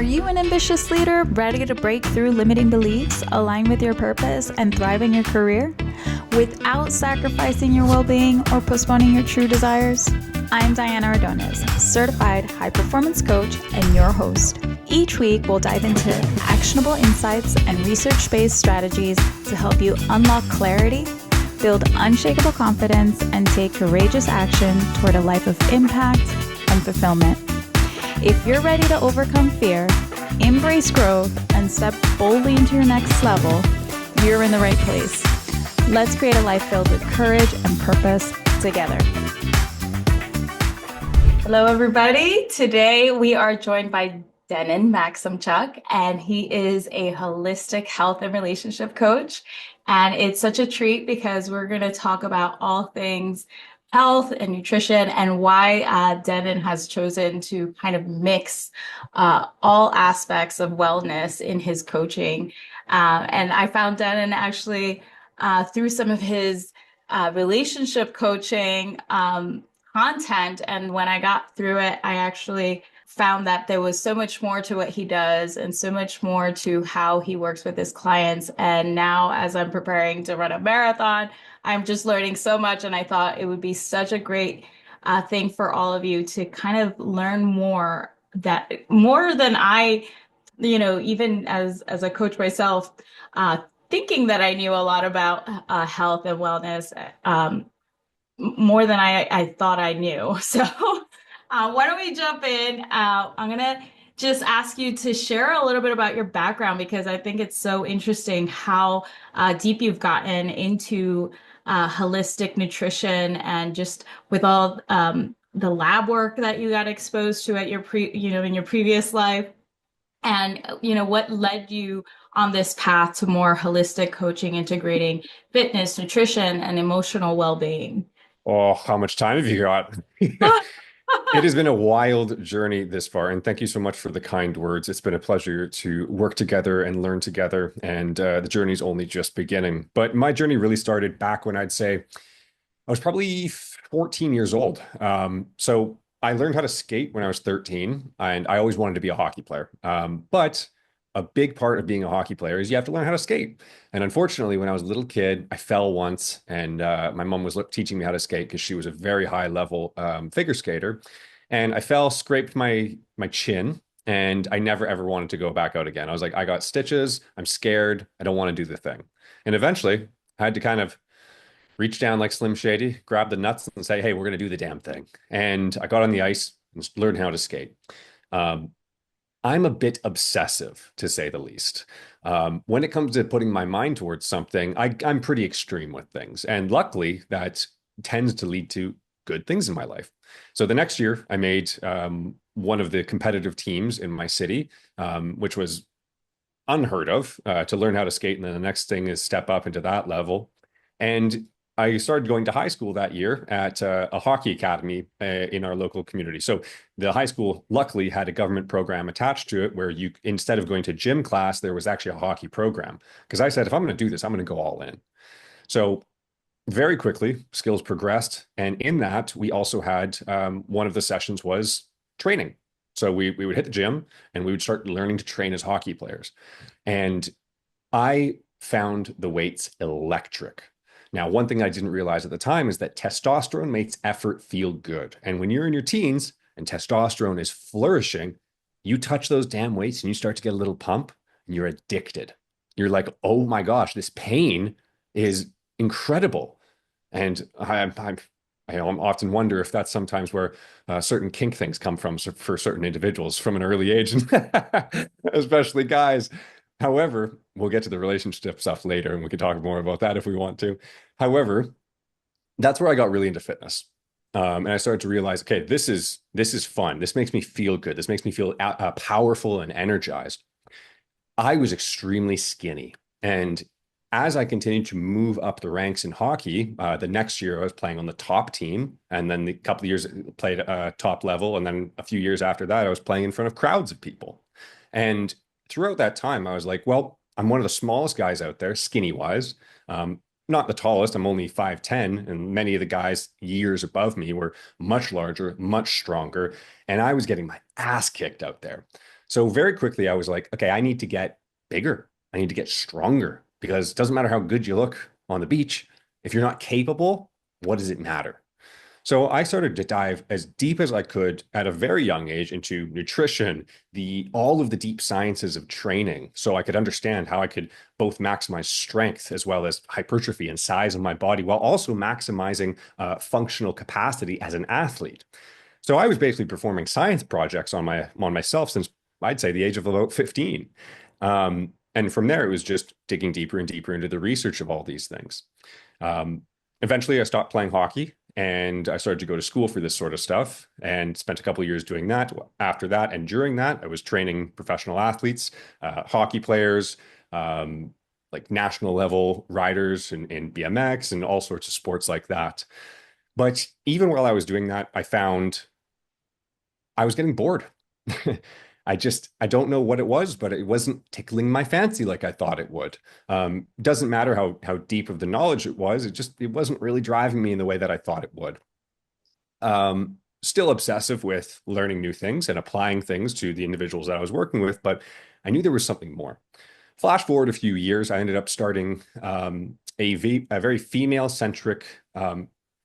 Are you an ambitious leader ready to break through limiting beliefs, align with your purpose, and thrive in your career without sacrificing your well-being or postponing your true desires? I'm Diana Ordonez, certified high-performance coach and your host. Each week, we'll dive into actionable insights and research-based strategies to help you unlock clarity, build unshakable confidence, and take courageous action toward a life of impact and fulfillment. If you're ready to overcome fear, embrace growth, and step boldly into your next level, you're in the right place. Let's create a life filled with courage and purpose together. Hello, everybody. Today, we are joined by Denon Maximchuk, and he is a holistic health and relationship coach. And it's such a treat because we're going to talk about all things health and nutrition and why Denon has chosen to kind of mix all aspects of wellness in his coaching. And I found Denon actually through some of his relationship coaching content. And when I got through it, I actually found that there was so much more to what he does and so much more to how he works with his clients. And now, as I'm preparing to run a marathon, I'm just learning so much. And I thought it would be such a great thing for all of you to kind of learn more than I, even as a coach myself, thinking that I knew a lot about health and wellness, more than I thought I knew. So why don't we jump in? I'm going to just ask you to share a little bit about your background, because I think it's so interesting how deep you've gotten into holistic nutrition, and just with all the lab work that you got exposed to at your in your previous life, and what led you on this path to more holistic coaching, integrating fitness, nutrition, and emotional well-being. Oh, how much time have you got? It has been a wild journey this far, and thank you so much for the kind words. It's been a pleasure to work together and learn together, and the journey's only just beginning. But my journey really started back when I'd say I was probably 14 years old. So I learned how to skate when I was 13, and I always wanted to be a hockey player. But a big part of being a hockey player is you have to learn how to skate. And unfortunately, when I was a little kid, I fell once, and my mom was teaching me how to skate because she was a very high level figure skater. And I fell, scraped my chin, and I never ever wanted to go back out again. I was like, I got stitches. I'm scared. I don't want to do the thing. And eventually, I had to kind of reach down like Slim Shady, grab the nuts, and say, hey, we're going to do the damn thing. And I got on the ice and learned how to skate. I'm a bit obsessive, to say the least. When it comes to putting my mind towards something, I'm pretty extreme with things. And luckily, that tends to lead to good things in my life. So the next year, I made one of the competitive teams in my city, which was unheard of, to learn how to skate. And then the next thing is step up into that level. And I started going to high school that year at a hockey academy in our local community. So the high school luckily had a government program attached to it where you, instead of going to gym class, there was actually a hockey program. Because I said, if I'm going to do this, I'm going to go all in. So very quickly, skills progressed. And in that, we also had one of the sessions was training. So we would hit the gym and we would start learning to train as hockey players. And I found the weights electric. Now, one thing I didn't realize at the time is that testosterone makes effort feel good. And when you're in your teens and testosterone is flourishing, you touch those damn weights and you start to get a little pump and you're addicted. You're like, oh my gosh, this pain is incredible. And I often wonder if that's sometimes where certain kink things come from for certain individuals from an early age, especially guys. However, we'll get to the relationship stuff later, and we can talk more about that if we want to. However, that's where I got really into fitness. And I started to realize, okay, this is fun. This makes me feel good. This makes me feel powerful and energized. I was extremely skinny. And as I continued to move up the ranks in hockey, the next year I was playing on the top team. And then a couple of years played top level. And then a few years after that, I was playing in front of crowds of people. And throughout that time, I was like, well, I'm one of the smallest guys out there, skinny wise. not the tallest. I'm only 5'10", and many of the guys years above me were much larger, much stronger, and I was getting my ass kicked out there. So very quickly, I was like, okay, I need to get bigger. I need to get stronger because it doesn't matter how good you look on the beach. If you're not capable, what does it matter? So I started to dive as deep as I could at a very young age into nutrition, the all of the deep sciences of training, so I could understand how I could both maximize strength as well as hypertrophy and size of my body, while also maximizing functional capacity as an athlete. So I was basically performing science projects on myself since I'd say the age of about 15. And from there, it was just digging deeper and deeper into the research of all these things. Um, Eventually, I stopped playing hockey and I started to go to school for this sort of stuff and spent a couple of years doing that. After that and during that, I was training professional athletes, hockey players, like national level riders in BMX and all sorts of sports like that. But even while I was doing that, I found I was getting bored. I don't know what it was, but it wasn't tickling my fancy like I thought it would. Doesn't matter how deep of the knowledge it was, it wasn't really driving me in the way that I thought it would. Still obsessive with learning new things and applying things to the individuals that I was working with, but I knew there was something more. Flash forward a few years, I ended up starting a very female-centric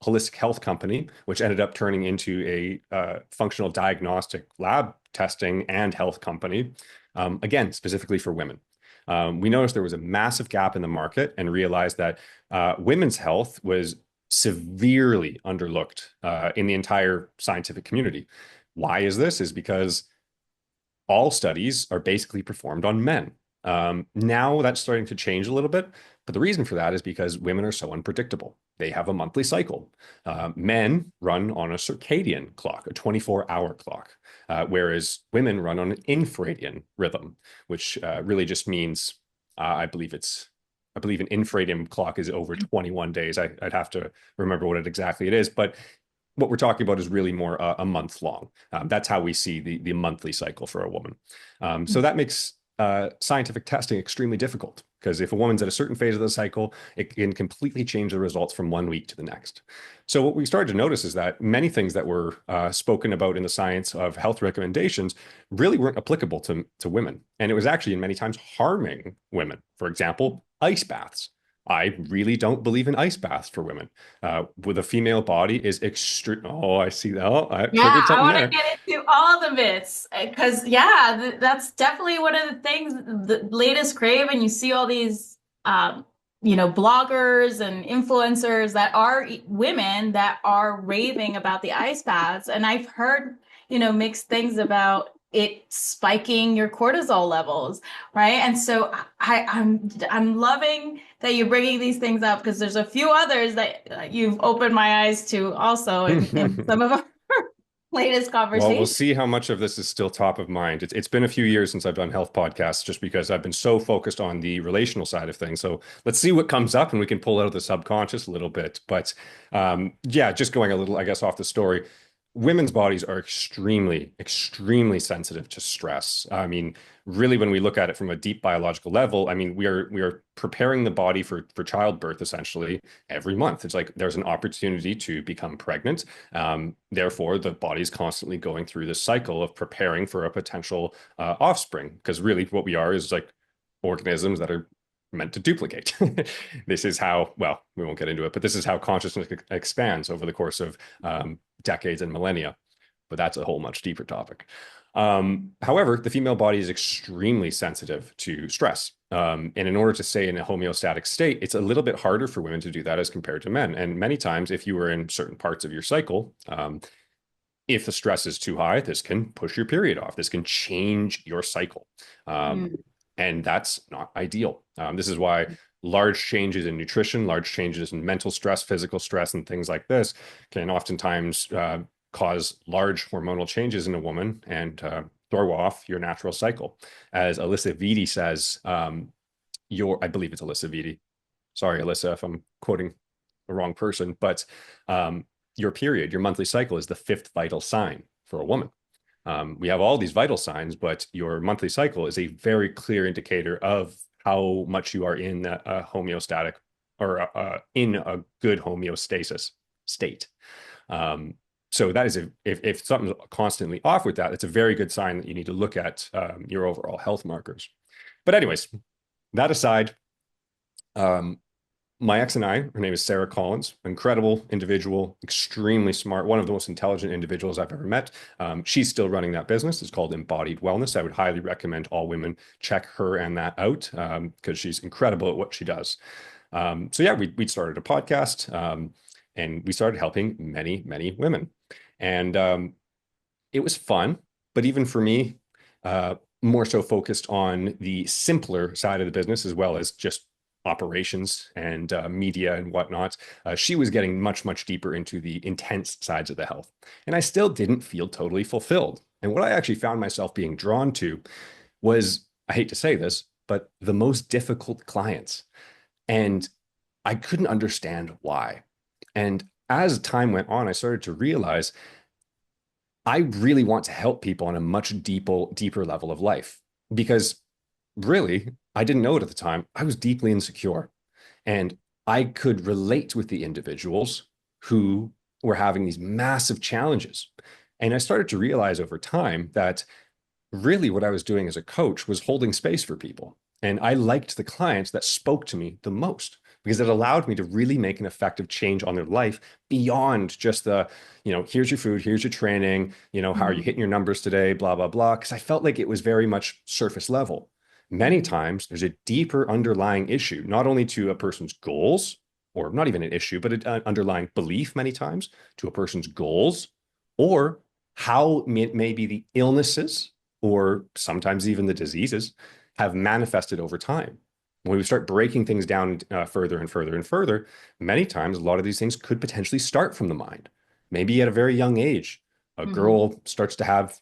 holistic health company, which ended up turning into a functional diagnostic lab testing and health company, again, specifically for women. We noticed there was a massive gap in the market and realized that women's health was severely underlooked in the entire scientific community. Why is this? Is because all studies are basically performed on men. Now that's starting to change a little bit, but the reason for that is because women are so unpredictable. They have a monthly cycle. Men run on a circadian clock, a 24-hour clock, whereas women run on an infradian rhythm, which really just means, I believe an infradian clock is over 21 days. I'd have to remember what it is, but what we're talking about is really more a month long. That's how we see the monthly cycle for a woman. So that makes scientific testing extremely difficult because if a woman's at a certain phase of the cycle, it can completely change the results from one week to the next. So what we started to notice is that many things that were spoken about in the science of health recommendations really weren't applicable to women. And it was actually in many times harming women. For example, ice baths. I really don't believe in ice baths for women. With a female body is extreme. Oh, I see that. Oh, I Yeah, triggered I something want to there. get into all the myths because, yeah, that's definitely one of the things. The latest crave, and you see all these, bloggers and influencers that are women that are raving about the ice baths, and I've heard, mixed things about it spiking your cortisol levels, right? And so I'm loving that you're bringing these things up because there's a few others that you've opened my eyes to also in some of our latest Well, we'll conversation. see how much of this is still top of mind. It's been a few years since I've done health podcasts just because I've been so focused on the relational side of things. So let's see what comes up and we can pull out of the subconscious a little bit. But yeah, just going a little, I guess, off the story, women's bodies are extremely, extremely sensitive to stress. I mean, really, when we look at it from a deep biological level, I mean, we are preparing the body for childbirth essentially every month. It's like there's an opportunity to become pregnant. Therefore, the body is constantly going through this cycle of preparing for a potential offspring. Because really, what we are is like organisms that are meant to duplicate. This is how, well, we won't get into it, but this is how consciousness expands over the course of decades and millennia. But that's a whole much deeper topic. However, the female body is extremely sensitive to stress. And in order to stay in a homeostatic state, it's a little bit harder for women to do that as compared to men. And many times, if you were in certain parts of your cycle, if the stress is too high, this can push your period off. This can change your cycle. Mm. And that's not ideal. This is why large changes in nutrition, large changes in mental stress, physical stress, and things like this can oftentimes cause large hormonal changes in a woman and throw off your natural cycle. As Alyssa Vitti says, I believe it's Alyssa Vitti. Sorry, Alyssa, if I'm quoting the wrong person, but your period, your monthly cycle is the fifth vital sign for a woman. We have all these vital signs, but your monthly cycle is a very clear indicator of how much you are in a homeostatic or in a good homeostasis state. Um, so that is if something's constantly off with that, it's a very good sign that you need to look at your overall health markers. But anyways, that aside, um, my ex and I, her name is Sarah Collins, incredible individual, extremely smart, one of the most intelligent individuals I've ever met. She's still running that business. It's called Embodied Wellness. I would highly recommend all women check her and that out because she's incredible at what she does. So yeah, we started a podcast and we started helping many, many women. And it was fun, but even for me, more so focused on the simpler side of the business as well as just operations and media and whatnot. She was getting much, much deeper into the intense sides of the health. And I still didn't feel totally fulfilled. And what I actually found myself being drawn to was, I hate to say this, but the most difficult clients. And I couldn't understand why. And as time went on, I started to realize I really want to help people on a much deeper level of life because really, I didn't know it at the time. I was deeply insecure and I could relate with the individuals who were having these massive challenges. And I started to realize over time that really what I was doing as a coach was holding space for people. And I liked the clients that spoke to me the most because it allowed me to really make an effective change on their life beyond just the, here's your food, here's your training, how are you Mhm. hitting your numbers today, blah, blah, blah. Because I felt like it was very much surface level. Many Mhm. times there's a deeper underlying issue, not only to a person's goals, or not even an issue, but an underlying belief many times to a person's goals, or how maybe the illnesses or sometimes even the diseases have manifested over time. When we start breaking things down further and further and further, many times a lot of these things could potentially start from the mind. Maybe at a very young age, a Mhm. girl starts to have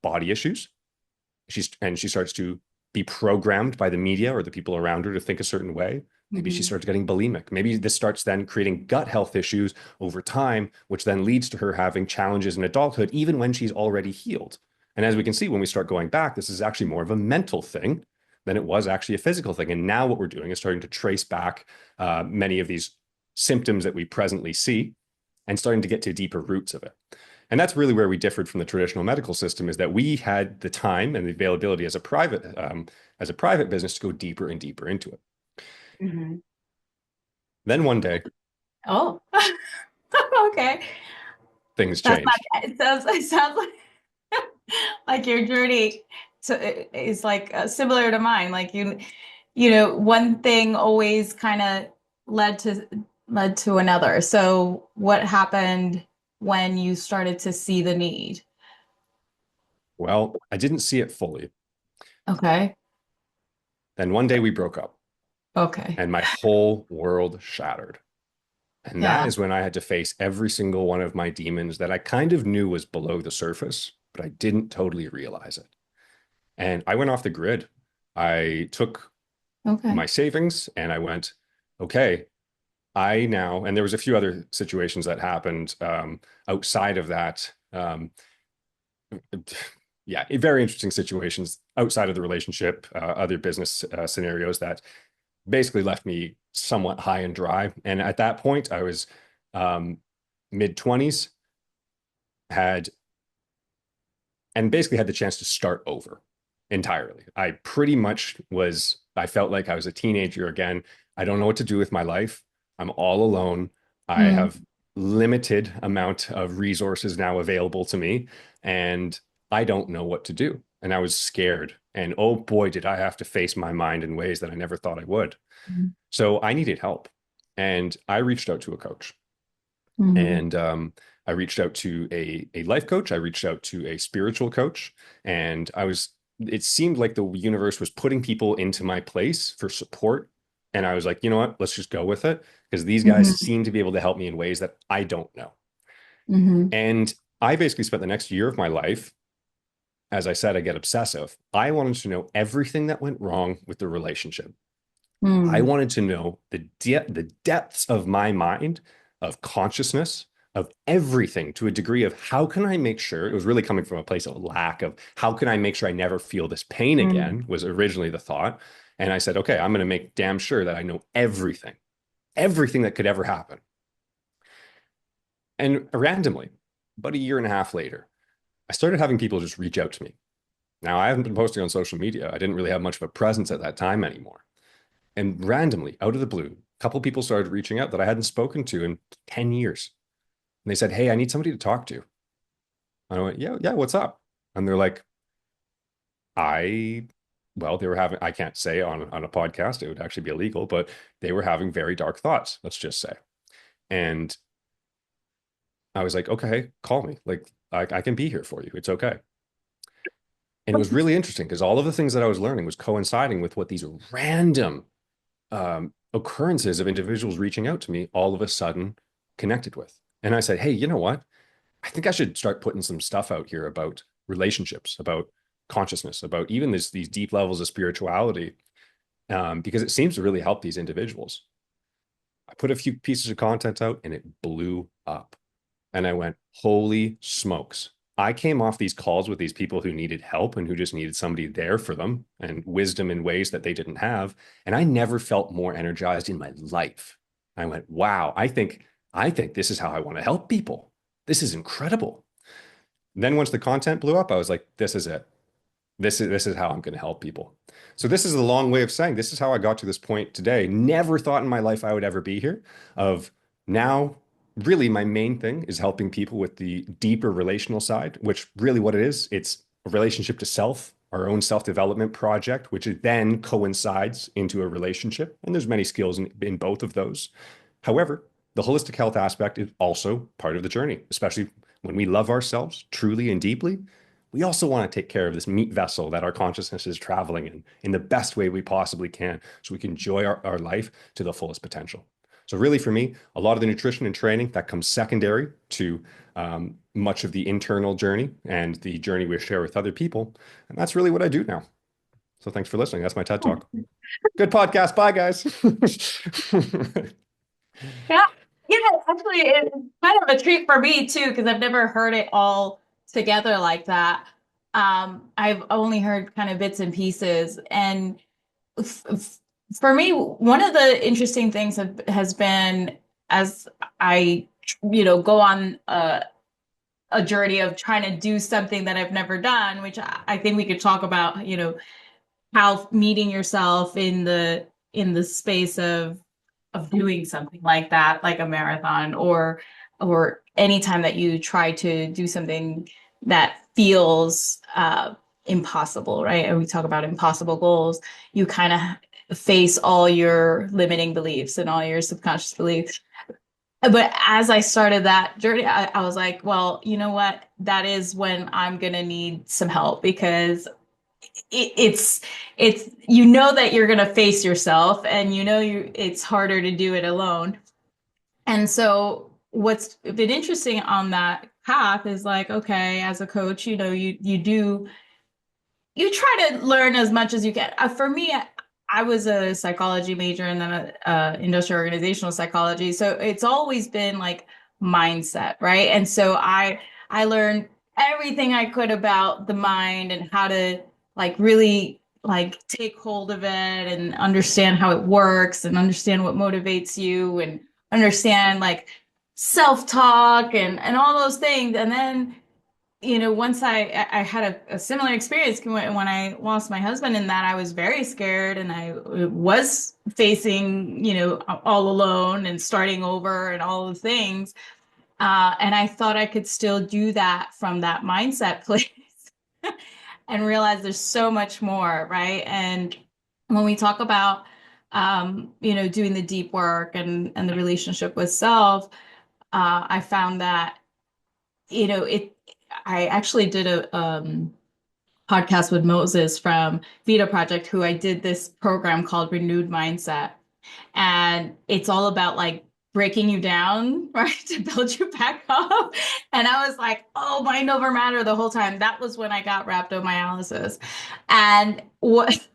body issues. She starts to be programmed by the media or the people around her to think a certain way. Maybe she Mhm. starts getting bulimic. Maybe this starts then creating gut health issues over time, which then leads to her having challenges in adulthood, even when she's already healed. And as we can see, when we start going back, this is actually more of a mental thing than it was actually a physical thing. And now what we're doing is starting to trace back many of these symptoms that we presently see and starting to get to deeper roots of it. And that's really where we differed from the traditional medical system is that we had the time and the availability as a private business to go deeper and deeper into it. Mhm. Then one day Oh, okay. things That's changed. not, it sounds like your journey is like similar to mine. Like one thing always kind of led to led to another. So what happened when you started to see the need? Well, I didn't see it fully. Okay. Then one day we broke up Okay. and my whole world shattered. And that Yeah. is when I had to face every single one of my demons that I kind of knew was below the surface, but I didn't totally realize it. And I went off the grid. I took Okay. my savings and I went, okay, I now, and there was a few other situations that happened outside of that. Yeah, very interesting situations outside of the relationship, other business scenarios that basically left me somewhat high and dry. And at that point, I was um, mid 20s, had and basically had the chance to start over entirely. I pretty much was, I felt like I was a teenager again. I don't know what to do with my life. I'm all alone. I Mm, have limited amount of resources now available to me and I don't know what to do. And I was scared. And oh boy, did I have to face my mind in ways that I never thought I would. So I needed help. And I reached out to a coach. mm, And I reached out to a life coach. I reached out to a spiritual coach. And it seemed like the universe was putting people into my place for support. And I was like, you know what? Let's just go with it because these guys mhm, seem to be able to help me in ways that I don't know. mhm, And I basically spent the next year of my life, as I said, I get obsessive. I wanted to know everything that went wrong with the relationship. I mm, wanted to know the depths of my mind, of consciousness, of everything to a degree of how can I make sure it was really coming from a place of lack of how can I make sure I never feel this pain mm, again was originally the thought. And I said, okay, I'm going to make damn sure that I know everything. everything that could ever happen. And randomly, about a year and a half later, I started having people just reach out to me. Now, I haven't been posting on social media. I didn't really have much of a presence at that time anymore. And randomly, out of the blue, a couple of people started reaching out that I hadn't spoken to in 10 years. And they said, "Hey, I need somebody to talk to." And I went, "Yeah, yeah, what's up?" And they're like, I, well, they were having, I can't say on a podcast, it would actually be illegal, but they were having very dark thoughts, let's just say. And I was like, "Okay, call me. Like, I can be here for you. It's okay." And it was really interesting because all of the things that I was learning was coinciding with what these random occurrences of individuals reaching out to me all of a sudden connected with. And I said, "Hey, you know what? I think I should start putting some stuff out here about relationships, about consciousness, about even these deep levels of spirituality, because it seems to really help these individuals." I put a few pieces of content out and it blew up. And I went, "Holy smokes." I came off these calls with these people who needed help and who just needed somebody there for them and wisdom in ways that they didn't have. And I never felt more energized in my life. I went, "Wow, I think this is how I want to help people. This is incredible." And then once the content blew up, I was like, "This is it. This is how I'm going to help people." So this is a long way of saying this is how I got to this point today. Never thought in my life I would ever be here. Of now, really, my main thing is helping people with the deeper relational side, which really what it is, it's a relationship to self, our own self-development project, which then coincides into a relationship. And there's many skills in both of those. However, the holistic health aspect is also part of the journey, especially when we love ourselves truly and deeply. We also want to take care of this meat vessel that our consciousness is traveling in the best way we possibly can so we can enjoy our life to the fullest potential. So really for me, a lot of the nutrition and training that comes secondary to much of the internal journey and the journey we share with other people. And that's really what I do now. So thanks for listening. That's my TED Talk. Good podcast. Bye, guys. Yeah, yeah, actually, it's kind of a treat for me too, because I've never heard it all together like that. I've only heard kind of bits and pieces, and f f for me, one of the interesting things has been as I, go on a journey of trying to do something that I've never done, which I think we could talk about, how meeting yourself in the space of doing something like that, like a marathon, or anytime that you try to do something that feels impossible, right? And we talk about impossible goals. You kind of face all your limiting beliefs and all your subconscious beliefs. But as I started that journey, I was like, well, you know what? That is when I'm gonna need some help because it's that you're going to face yourself and it's harder to do it alone. And so what's been interesting on that path is like, okay, as a coach, you try to learn as much as you can. For me, I was a psychology major and then industrial organizational psychology, so it's always been like mindset, right? And so I learned everything I could about the mind and how to like really like take hold of it and understand how it works and understand what motivates you and understand like self-talk and all those things. And then once I had a similar experience when I lost my husband, in that I was very scared and I was facing, all alone and starting over and all the things. And I thought I could still do that from that mindset place and realize there's so much more, right? And when we talk about, doing the deep work and the relationship with self, I found that, I actually did a podcast with Moses from Vita Project, who I did this program called Renewed Mindset. And it's all about like breaking you down, right, to build you back up. And I was like, oh, mind over matter the whole time. That was when I got rhabdomyolysis. And what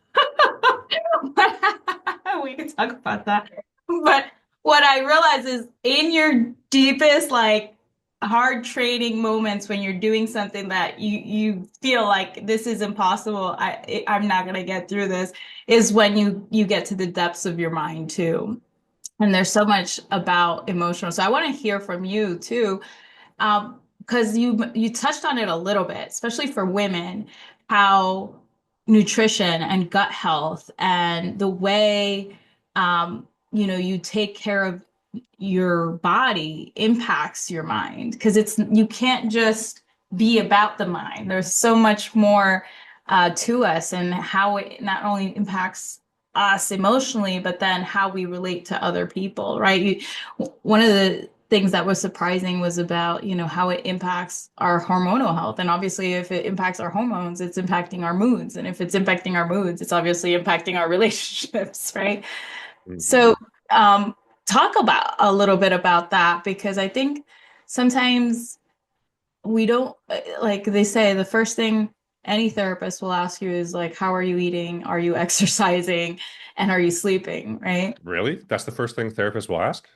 we can talk about that. But what I realized is in your deepest, like hard training moments when you're doing something that you feel like this is impossible, I'm not gonna get through this, is when you get to the depths of your mind too. And there's so much about emotional. So I want to hear from you too, because you touched on it a little bit, especially for women, how nutrition and gut health and the way you take care of your body impacts your mind because you can't just be about the mind. There's so much more to us and how it not only impacts us emotionally, but then how we relate to other people, right? One of the things that was surprising was about, how it impacts our hormonal health. And obviously, if it impacts our hormones, it's impacting our moods. And if it's impacting our moods, it's obviously impacting our relationships, right? So, Mhm. um, talk about a little bit about that because I think sometimes we don't, like they say, the first thing any therapist will ask you is like, how are you eating? Are you exercising? And are you sleeping? Right? Really? That's the first thing therapists will ask?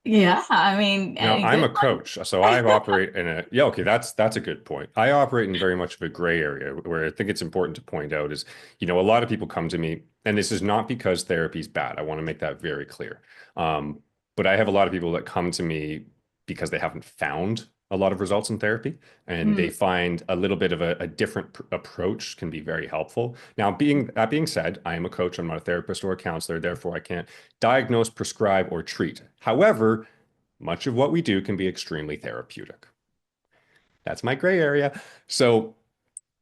Yeah. I mean, Now, any I'm good a coach, so I operate in a, yeah, okay, that's a good point. I operate in very much of a gray area where I think it's important to point out is, a lot of people come to me, and this is not because therapy is bad. I want to make that very clear. Um, but I have a lot of people that come to me because they haven't found a lot of results in therapy, and they one. find a little bit of a different approach can be very helpful. Now, being said, I am a coach. I'm not a therapist or a counselor, therefore I can't diagnose, prescribe, or treat. However, much of what we do can be extremely therapeutic. That's my gray area. So,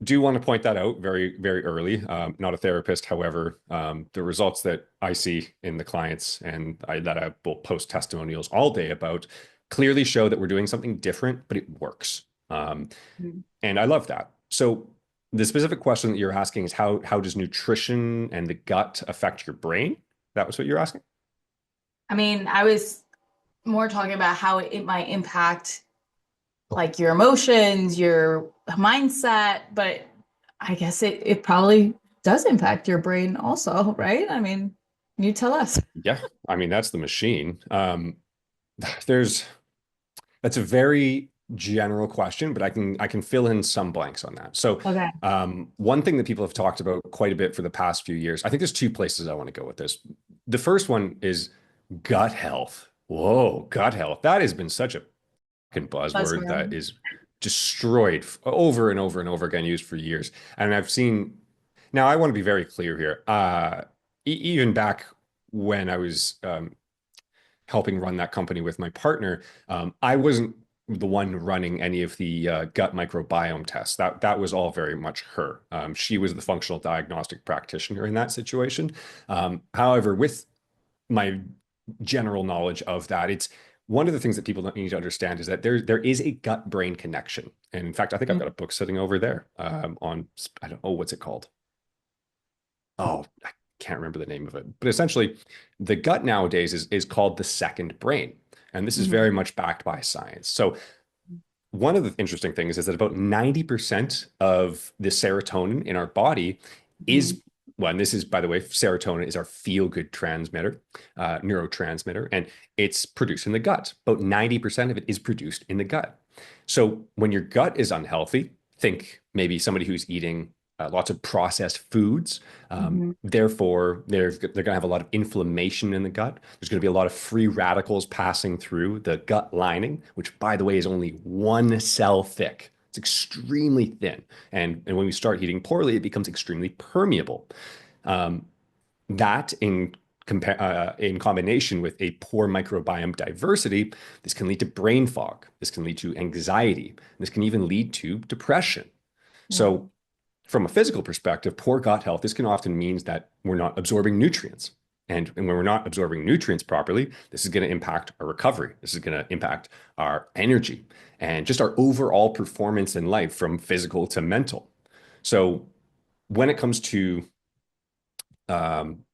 do want to point that out very, very early. Not a therapist, however, the results that I see in the clients that I will post testimonials all day about clearly show that we're doing something different, but it works. Mhm. And I love that. So, the specific question that you're asking is how does nutrition and the gut affect your brain? That was what you're asking? I mean, I was more talking about how it might impact like your emotions, your mindset, but I guess it probably does impact your brain also, right? I mean, you tell us. Yeah, I mean that's the machine. There's That's a very general question, but I can fill in some blanks on that. So, Okay. one thing that people have talked about quite a bit for the past few years, I think there's two places I want to go with this. The first one is gut health. Whoa, gut health. That has been such a fucking buzzword that Buzzword. is destroyed over and over and over again, used for years. And I've seen, now I want to be very clear here. Even back when I was helping run that company with my partner, I wasn't the one running any of the gut microbiome tests. That was all very much her. She was the functional diagnostic practitioner in that situation. However, with my general knowledge of that, it's one of the things that people don't need to understand is that there is a gut brain connection. And in fact, I think I've got a book sitting over there on I don't know what's it called. Oh, I can't remember the name of it. But essentially, the gut nowadays is called the second brain. And this is very Mhm. much backed by science. So one of the interesting things is that about 90% of the serotonin in our body Mhm. is, well, and this is, by the way, serotonin is our feel-good transmitter, neurotransmitter, and it's produced in the gut. About 90% of it is produced in the gut. So when your gut is unhealthy, think maybe somebody who's eating lots of processed foods. Mhm. Therefore, they're going to have a lot of inflammation in the gut. There's going to be a lot of free radicals passing through the gut lining, which, by the way, is only one cell thick. It's extremely thin. And when we start eating poorly, it becomes extremely permeable. Um, that in combination with a poor microbiome diversity, this can lead to brain fog. This can lead to anxiety. This can even lead to depression. Wow. So from a physical perspective, poor gut health, this can often mean that we're not absorbing nutrients. And when we're not absorbing nutrients properly, this is going to impact our recovery. This is going to impact our energy and just our overall performance in life from physical to mental. So when it comes to um,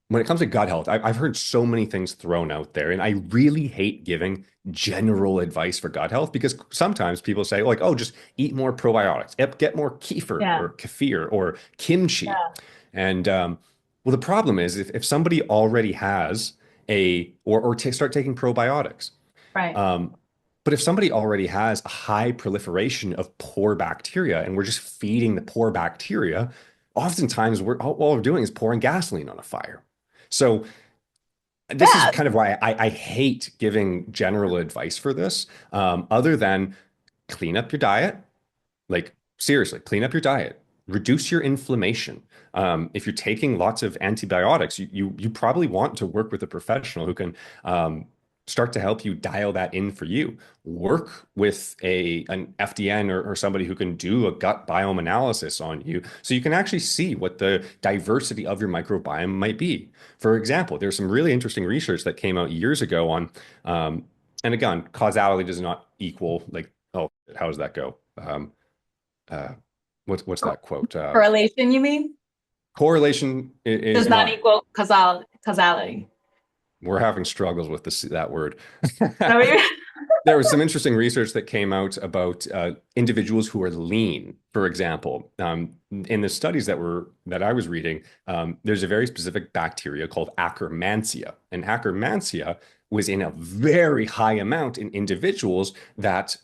when it comes to gut health, I've heard so many things thrown out there, and I really hate giving general advice for gut health because sometimes people say, like, oh, just eat more probiotics, get more Yeah. kefir or kimchi. Yeah. And well, the problem is if somebody already has start taking probiotics. Right. Um, but if somebody already has a high proliferation of poor bacteria and we're just feeding the poor bacteria, oftentimes all we're doing is pouring gasoline on a fire. So this is Yeah. kind of why I hate giving general advice for this, other than clean up your diet. Like, seriously, clean up your diet, reduce your inflammation. If you're taking lots of antibiotics, you probably want to work with a professional who can start to help you dial that in for you. Work with an FDN or somebody who can do a gut biome analysis on you so you can actually see what the diversity of your microbiome might be. For example, there's some really interesting research that came out years ago on, and again, causality does not equal like, oh, how does that go? Uh, what's that quote? Correlation, you mean? Correlation Does is not not. equal causality. We're having struggles with that word. No, There was some interesting research that came out about individuals who are lean, for example. In the studies that I was reading, there's a very specific bacteria called Akkermansia, and Akkermansia was in a very high amount in individuals that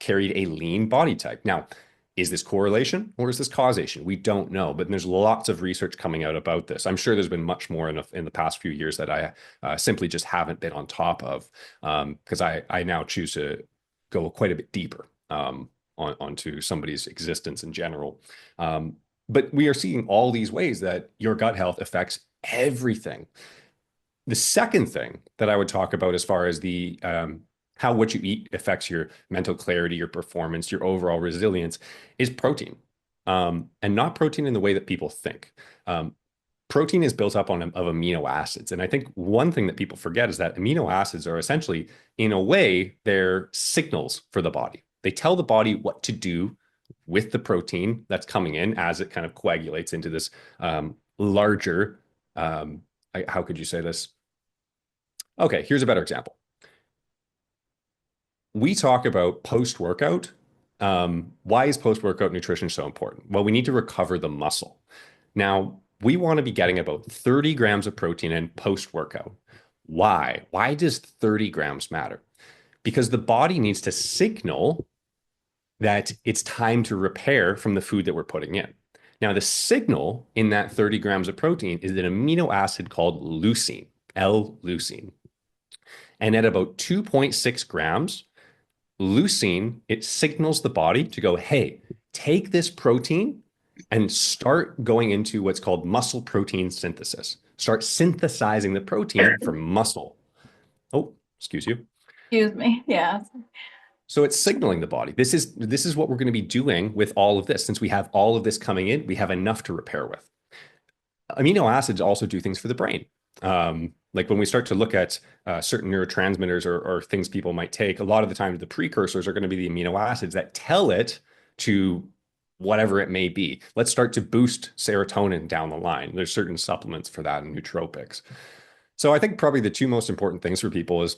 carried a lean body type. Now, is this correlation or is this causation? We don't know, but there's lots of research coming out about this. I'm sure there's been much more in the past few years that I simply just haven't been on top of, because I now choose to go quite a bit deeper onto somebody's existence in general. But we are seeing all these ways that your gut health affects everything. The second thing that I would talk about as far as the how what you eat affects your mental clarity, your performance, your overall resilience is protein. And not protein in the way that people think. Protein is built up of amino acids. And I think one thing that people forget is that amino acids are essentially, in a way, they're signals for the body. They tell the body what to do with the protein that's coming in as it kind of coagulates into this larger, how could you say this? Okay, here's a better example. We talk about post workout. Why is post workout nutrition so important? Well, we need to recover the muscle. Now, we want to be getting about 30 grams of protein in post workout. Why? Why does 30 grams matter? Because the body needs to signal that it's time to repair from the food that we're putting in. Now, the signal in that 30 grams of protein is an amino acid called leucine, L-leucine. And at about 2.6 grams, leucine, it signals the body to go, hey, take this protein and start going into what's called muscle protein synthesis. Start synthesizing the protein from muscle. Oh, excuse you. excuse me. Yeah. So it's signaling the body. This is what we're going to be doing with all of this. Since we have all of this coming in, we have enough to repair with. Amino acids also do things for the brain. Like when we start to look at certain neurotransmitters or things people might take, a lot of the time the precursors are going to be the amino acids that tell it to whatever it may be. Let's start to boost serotonin down the line. There's certain supplements for that and nootropics. So I think probably the two most important things for people is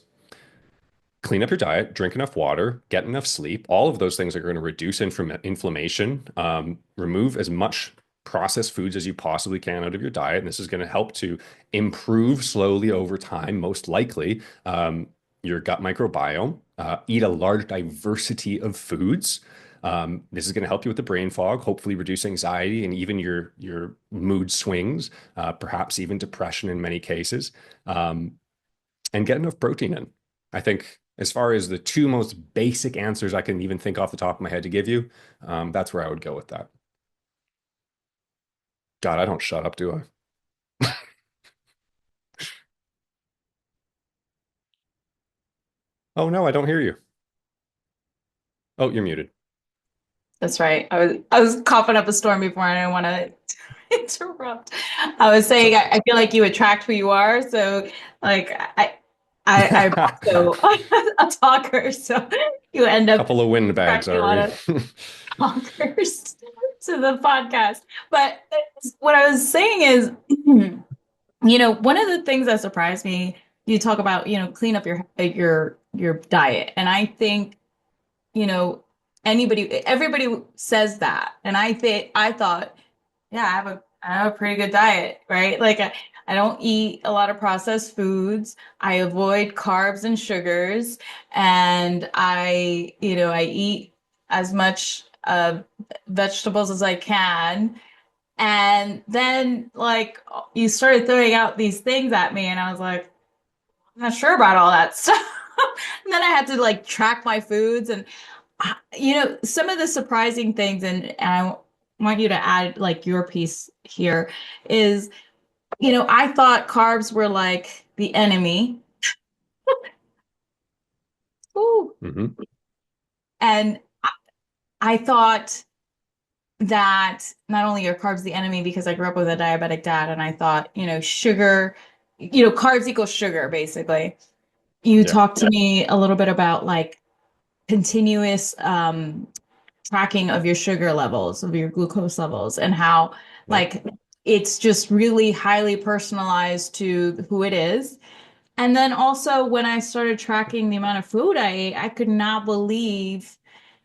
clean up your diet, drink enough water, get enough sleep. All of those things are going to reduce inflammation, remove as much processed foods as you possibly can out of your diet. And this is going to help to improve slowly over time, most likely, your gut microbiome. Eat a large diversity of foods. This is going to help you with the brain fog, hopefully reduce anxiety and even your mood swings, perhaps even depression in many cases, and get enough protein in. I think as far as the two most basic answers I can even think off the top of my head to give you, that's where I would go with that. God, I don't shut up, do I? Oh no, I don't hear you. Oh, you're muted. That's right. I was coughing up a storm before and I didn't want to interrupt. I was saying So, I feel like you attract who you are. So like I'm also a talker. So you end up couple of windbags, attracting a are lot we? of talkers to the podcast. But what I was saying is, one of the things that surprised me, you talk about, clean up your diet. And I think you know, everybody says that. And I thought, yeah, I have a pretty good diet, right? Like I don't eat a lot of processed foods. I avoid carbs and sugars. And I eat as much vegetables as I can. And then like you started throwing out these things at me, and I was like, I'm not sure about all that stuff. And then I had to like track my foods and some of the surprising things, and I want you to add like your piece here is, I thought carbs were like the enemy. Ooh. Hmm. And I thought that not only are carbs the enemy because I grew up with a diabetic dad, and I thought, sugar, carbs equals sugar, basically. You Yeah. talked to me a little bit about like continuous tracking of your sugar levels, of your glucose levels, and how Yeah. like it's just really highly personalized to who it is. And then also when I started tracking the amount of food I ate, I could not believe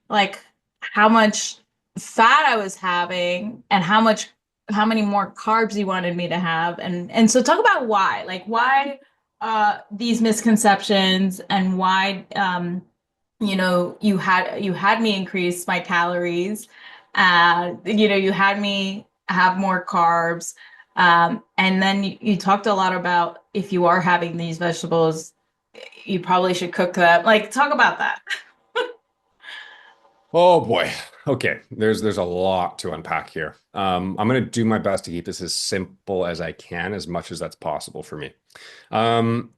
like how much fat I was having and how many more carbs you wanted me to have. And so talk about why, like why these misconceptions and why you had me increase my calories. You had me have more carbs. And then you talked a lot about if you are having these vegetables, you probably should cook them. Like, talk about that. Oh boy. Okay. There's a lot to unpack here. I'm gonna do my best to keep this as simple as I can, as much as that's possible for me. Um,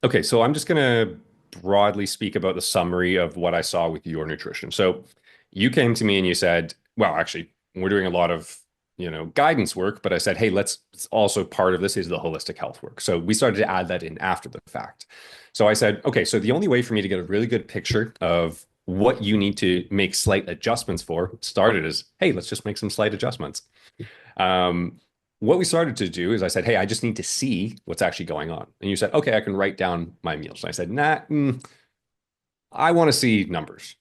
okay, so I'm just gonna broadly speak about the summary of what I saw with your nutrition. So you came to me and you said, well, actually, we're doing a lot of, guidance work, but I said, hey, let's it's also part of this is the holistic health work. So we started to add that in after the fact. So I said, okay, so the only way for me to get a really good picture of what you need to make slight adjustments for started as, hey, let's just make some slight adjustments. Um, what we started to do is I said, hey, I just need to see what's actually going on. And you said, okay, I can write down my meals. And I said, nah, I want to see numbers.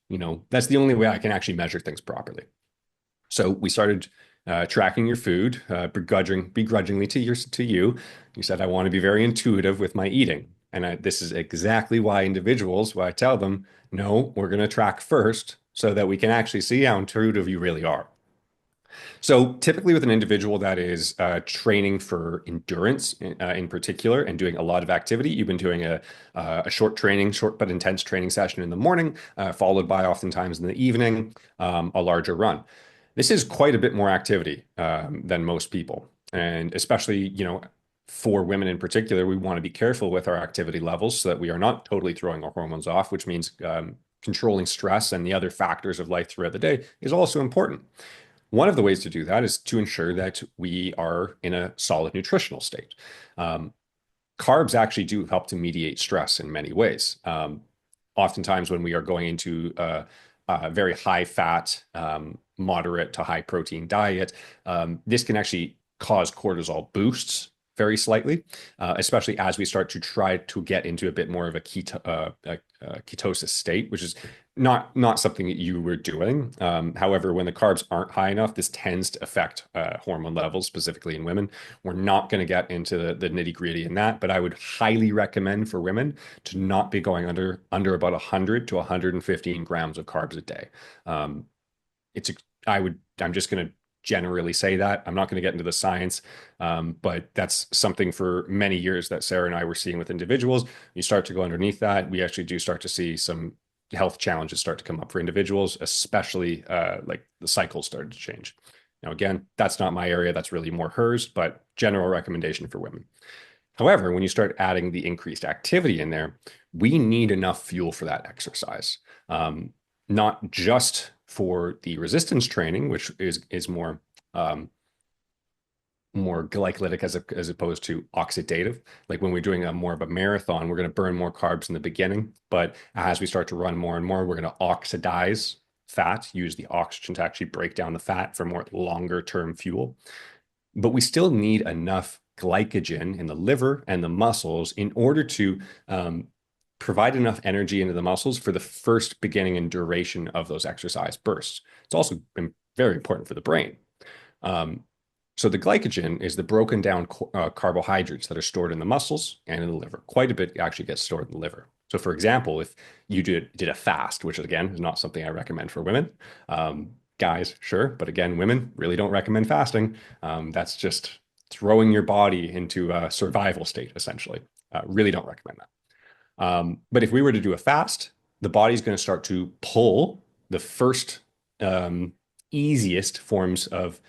That's the only way I can actually measure things properly. So we started tracking your food, begrudgingly to you. You said, I want to be very intuitive with my eating. And this is exactly why I tell them, no, we're going to track first so that we can actually see how intuitive you really are. So typically with an individual that is training for endurance in particular and doing a lot of activity, you've been doing a short but intense training session in the morning, followed by oftentimes in the evening, a larger run. This is quite a bit more activity than most people. And especially, for women in particular, we want to be careful with our activity levels so that we are not totally throwing our hormones off, which means controlling stress and the other factors of life throughout the day is also important. One of the ways to do that is to ensure that we are in a solid nutritional state. Um, Carbs actually do help to mediate stress in many ways. Oftentimes, when we are going into a very high fat, moderate to high protein diet, this can actually cause cortisol boosts very slightly, especially as we start to try to get into a bit more of a ketosis state, which is not something that you were doing. However, when the carbs aren't high enough, this tends to affect hormone levels, specifically in women. We're not going to get into the nitty gritty in that, but I would highly recommend for women to not be going under about 100 to 115 grams of carbs a day. Um, it's a, I'm just going to generally say that. I'm not going to get into the science, but that's something for many years that Sarah and I were seeing with individuals. You start to go underneath that, we actually do start to see some health challenges start to come up for individuals, especially like the cycles started to change. Now, again, that's not my area. That's really more hers, but general recommendation for women. However, when you start adding the increased activity in there, we need enough fuel for that exercise. Not just for the resistance training, which is more glycolytic as opposed to oxidative. Like when we're doing a more of a marathon, we're going to burn more carbs in the beginning, but as we start to run more and more, we're going to oxidize fat, use the oxygen to actually break down the fat for more longer term fuel. But we still need enough glycogen in the liver and the muscles in order to provide enough energy into the muscles for the first beginning and duration of those exercise bursts. It's also very important for the brain. Um, so the glycogen is the broken down carbohydrates that are stored in the muscles and in the liver. Quite a bit actually gets stored in the liver. So, for example, if you did a fast, which again is not something I recommend for women, guys, sure, but again, women really don't recommend fasting. That's just throwing your body into a survival state, essentially. Really don't recommend that. But if we were to do a fast, the body's going to start to pull the first um, easiest forms of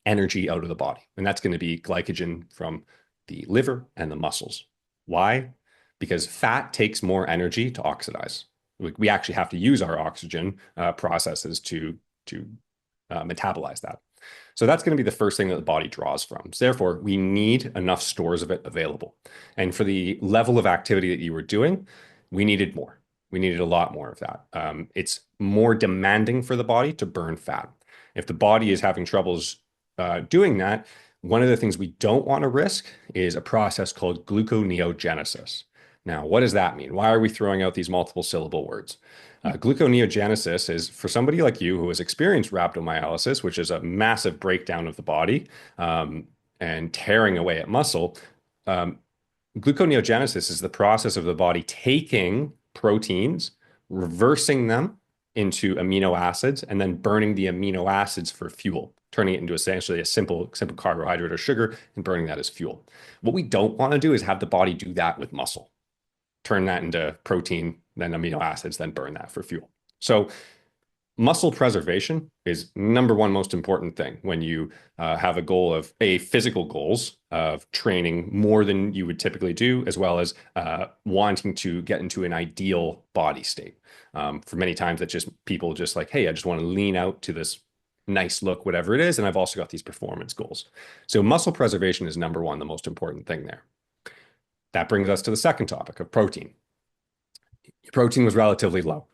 energy out of the body. And that's going to be glycogen from the liver and the muscles. Why? Because fat takes more energy to oxidize. We actually have to use our oxygen processes to metabolize that. So that's going to be the first thing that the body draws from. So therefore, we need enough stores of it available. And for the level of activity that you were doing, we needed more. We needed a lot more of that. It's more demanding for the body to burn fat. If the body is having troubles doing that, one of the things we don't want to risk is a process called gluconeogenesis. Now, what does that mean? Why are we throwing out these multiple syllable words? Gluconeogenesis is for somebody like you who has experienced rhabdomyolysis, which is a massive breakdown of the body and tearing away at muscle. Um, Gluconeogenesis is the process of the body taking proteins, reversing them into amino acids, and then burning the amino acids for fuel, turning it into essentially a simple carbohydrate or sugar and burning that as fuel. What we don't want to do is have the body do that with muscle, turn that into protein, then amino acids, then burn that for fuel. So muscle preservation is number one most important thing when you have a goal of physical goals of training more than you would typically do, as well as wanting to get into an ideal body state. For many times, that just people just like, hey, I just want to lean out to this nice look, whatever it is, and I've also got these performance goals. So muscle preservation is number one, the most important thing there. That brings us to the second topic of protein. Protein was relatively low.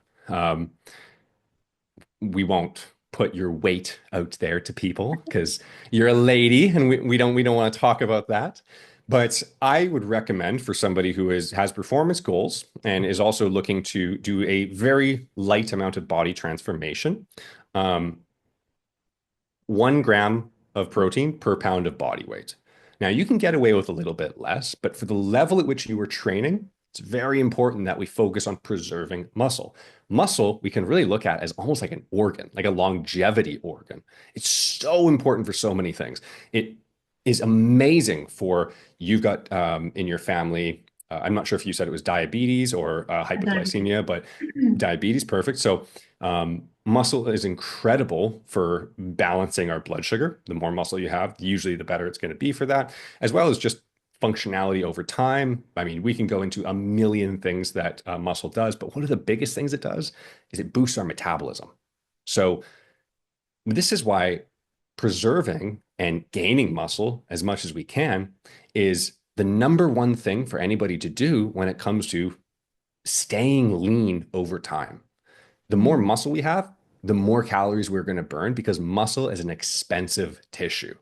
We won't put your weight out there to people because you're a lady and we don't want to talk about that. But I would recommend for somebody who has performance goals and is also looking to do a very light amount of body transformation, 1 gram of protein per pound of body weight. Now, you can get away with a little bit less, but for the level at which you were training, it's very important that we focus on preserving muscle. Muscle, we can really look at as almost like an organ, like a longevity organ. It's so important for so many things. It is amazing for you've got in your family. I'm not sure if you said it was diabetes or hypoglycemia, but diabetes, perfect. So muscle is incredible for balancing our blood sugar. The more muscle you have, usually the better it's going to be for that, as well as just functionality over time. I mean, we can go into a million things that muscle does, but one of the biggest things it does is it boosts our metabolism. So this is why preserving and gaining muscle as much as we can is the number one thing for anybody to do when it comes to staying lean over time. The more muscle we have, the more calories we're going to burn because muscle is an expensive tissue.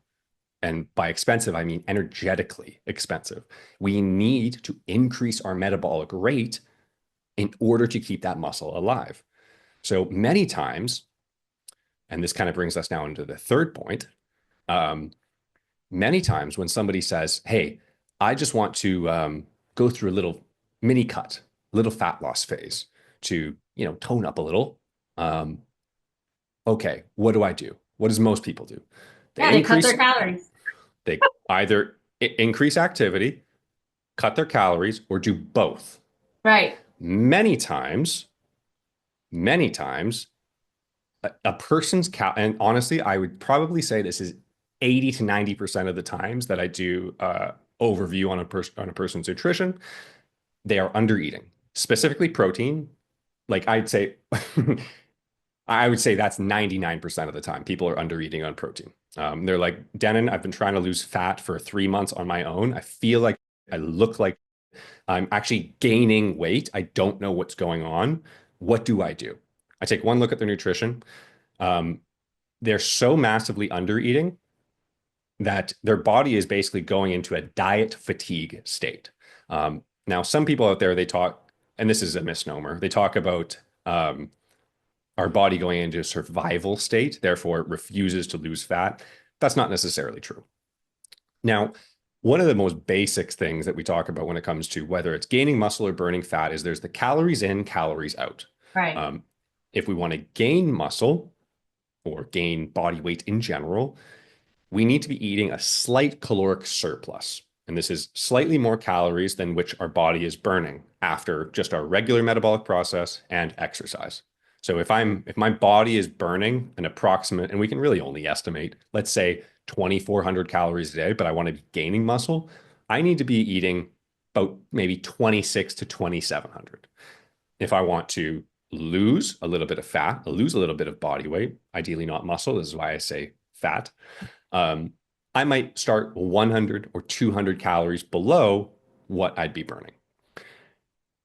And by expensive, I mean energetically expensive. We need to increase our metabolic rate in order to keep that muscle alive. So many times, and this kind of brings us now into the third point, many times when somebody says, hey, I just want to go through a little mini cut, little fat loss phase to, tone up a little. Okay, what do I do? What does most people do? They Yeah, they cut increase, their calories. they either increase activity, cut their calories, or do both. Right. Many times, many times, a person's and honestly, I would probably say this is 80 to 90% of the times that I do overview on a person's nutrition, they are under eating, specifically protein. Like I would say that's 99% of the time people are under eating on protein. They're like, Denon, I've been trying to lose fat for 3 months on my own. I feel like I look like I'm actually gaining weight. I don't know what's going on. What do I do? I take one look at their nutrition. Um, they're so massively under eating that their body is basically going into a diet fatigue state. Now, some people out there, they talk, and this is a misnomer, they talk about our body going into a survival state, therefore it refuses to lose fat. That's not necessarily true. Now, one of the most basic things that we talk about when it comes to whether it's gaining muscle or burning fat is there's the calories in, calories out. Right. If we want to gain muscle or gain body weight in general, we need to be eating a slight caloric surplus. And this is slightly more calories than which our body is burning after just our regular metabolic process and exercise. So if my body is burning an approximate, and we can really only estimate, let's say 2,400 calories a day, but I want to be gaining muscle, I need to be eating about maybe 26 to 2,700. If I want to lose a little bit of fat, lose a little bit of body weight, ideally not muscle, this is why I say fat, um, I might start 100 or 200 calories below what I'd be burning.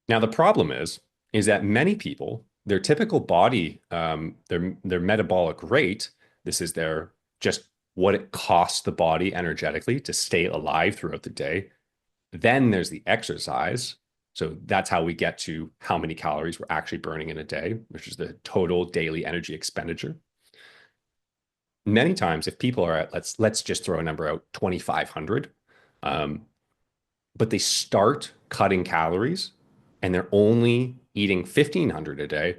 Now, the problem is that many people, their typical body, their metabolic rate, this is their just what it costs the body energetically to stay alive throughout the day. Then there's the exercise. So that's how we get to how many calories we're actually burning in a day, which is the total daily energy expenditure. Many times, if people are at let's just throw a number out, 2,500, um, but they start cutting calories and they're only eating 1,500 a day,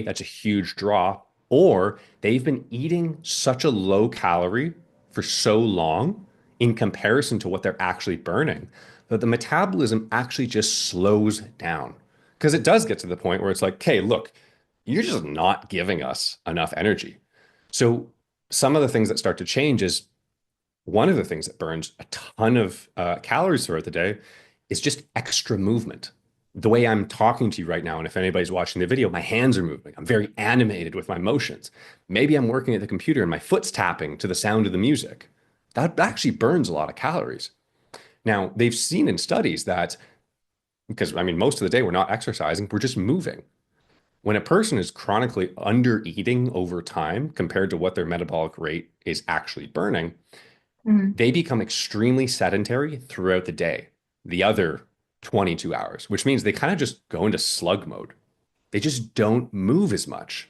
that's a huge drop. Or they've been eating such a low calorie for so long in comparison to what they're actually burning that the metabolism actually just slows down. Because it does get to the point where it's like, okay, look, you're just not giving us enough energy. So some of the things that start to change is one of the things that burns a ton of calories throughout the day is just extra movement. The way I'm talking to you right now, and if anybody's watching the video, my hands are moving. I'm very animated with my motions. Maybe I'm working at the computer and my foot's tapping to the sound of the music. That actually burns a lot of calories. Now, they've seen in studies that, because I mean, most of the day we're not exercising, we're just moving. When a person is chronically under eating over time compared to what their metabolic rate is actually burning, Mhm. they become extremely sedentary throughout the day, the other 22 hours, which means they kind of just go into slug mode. They just don't move as much.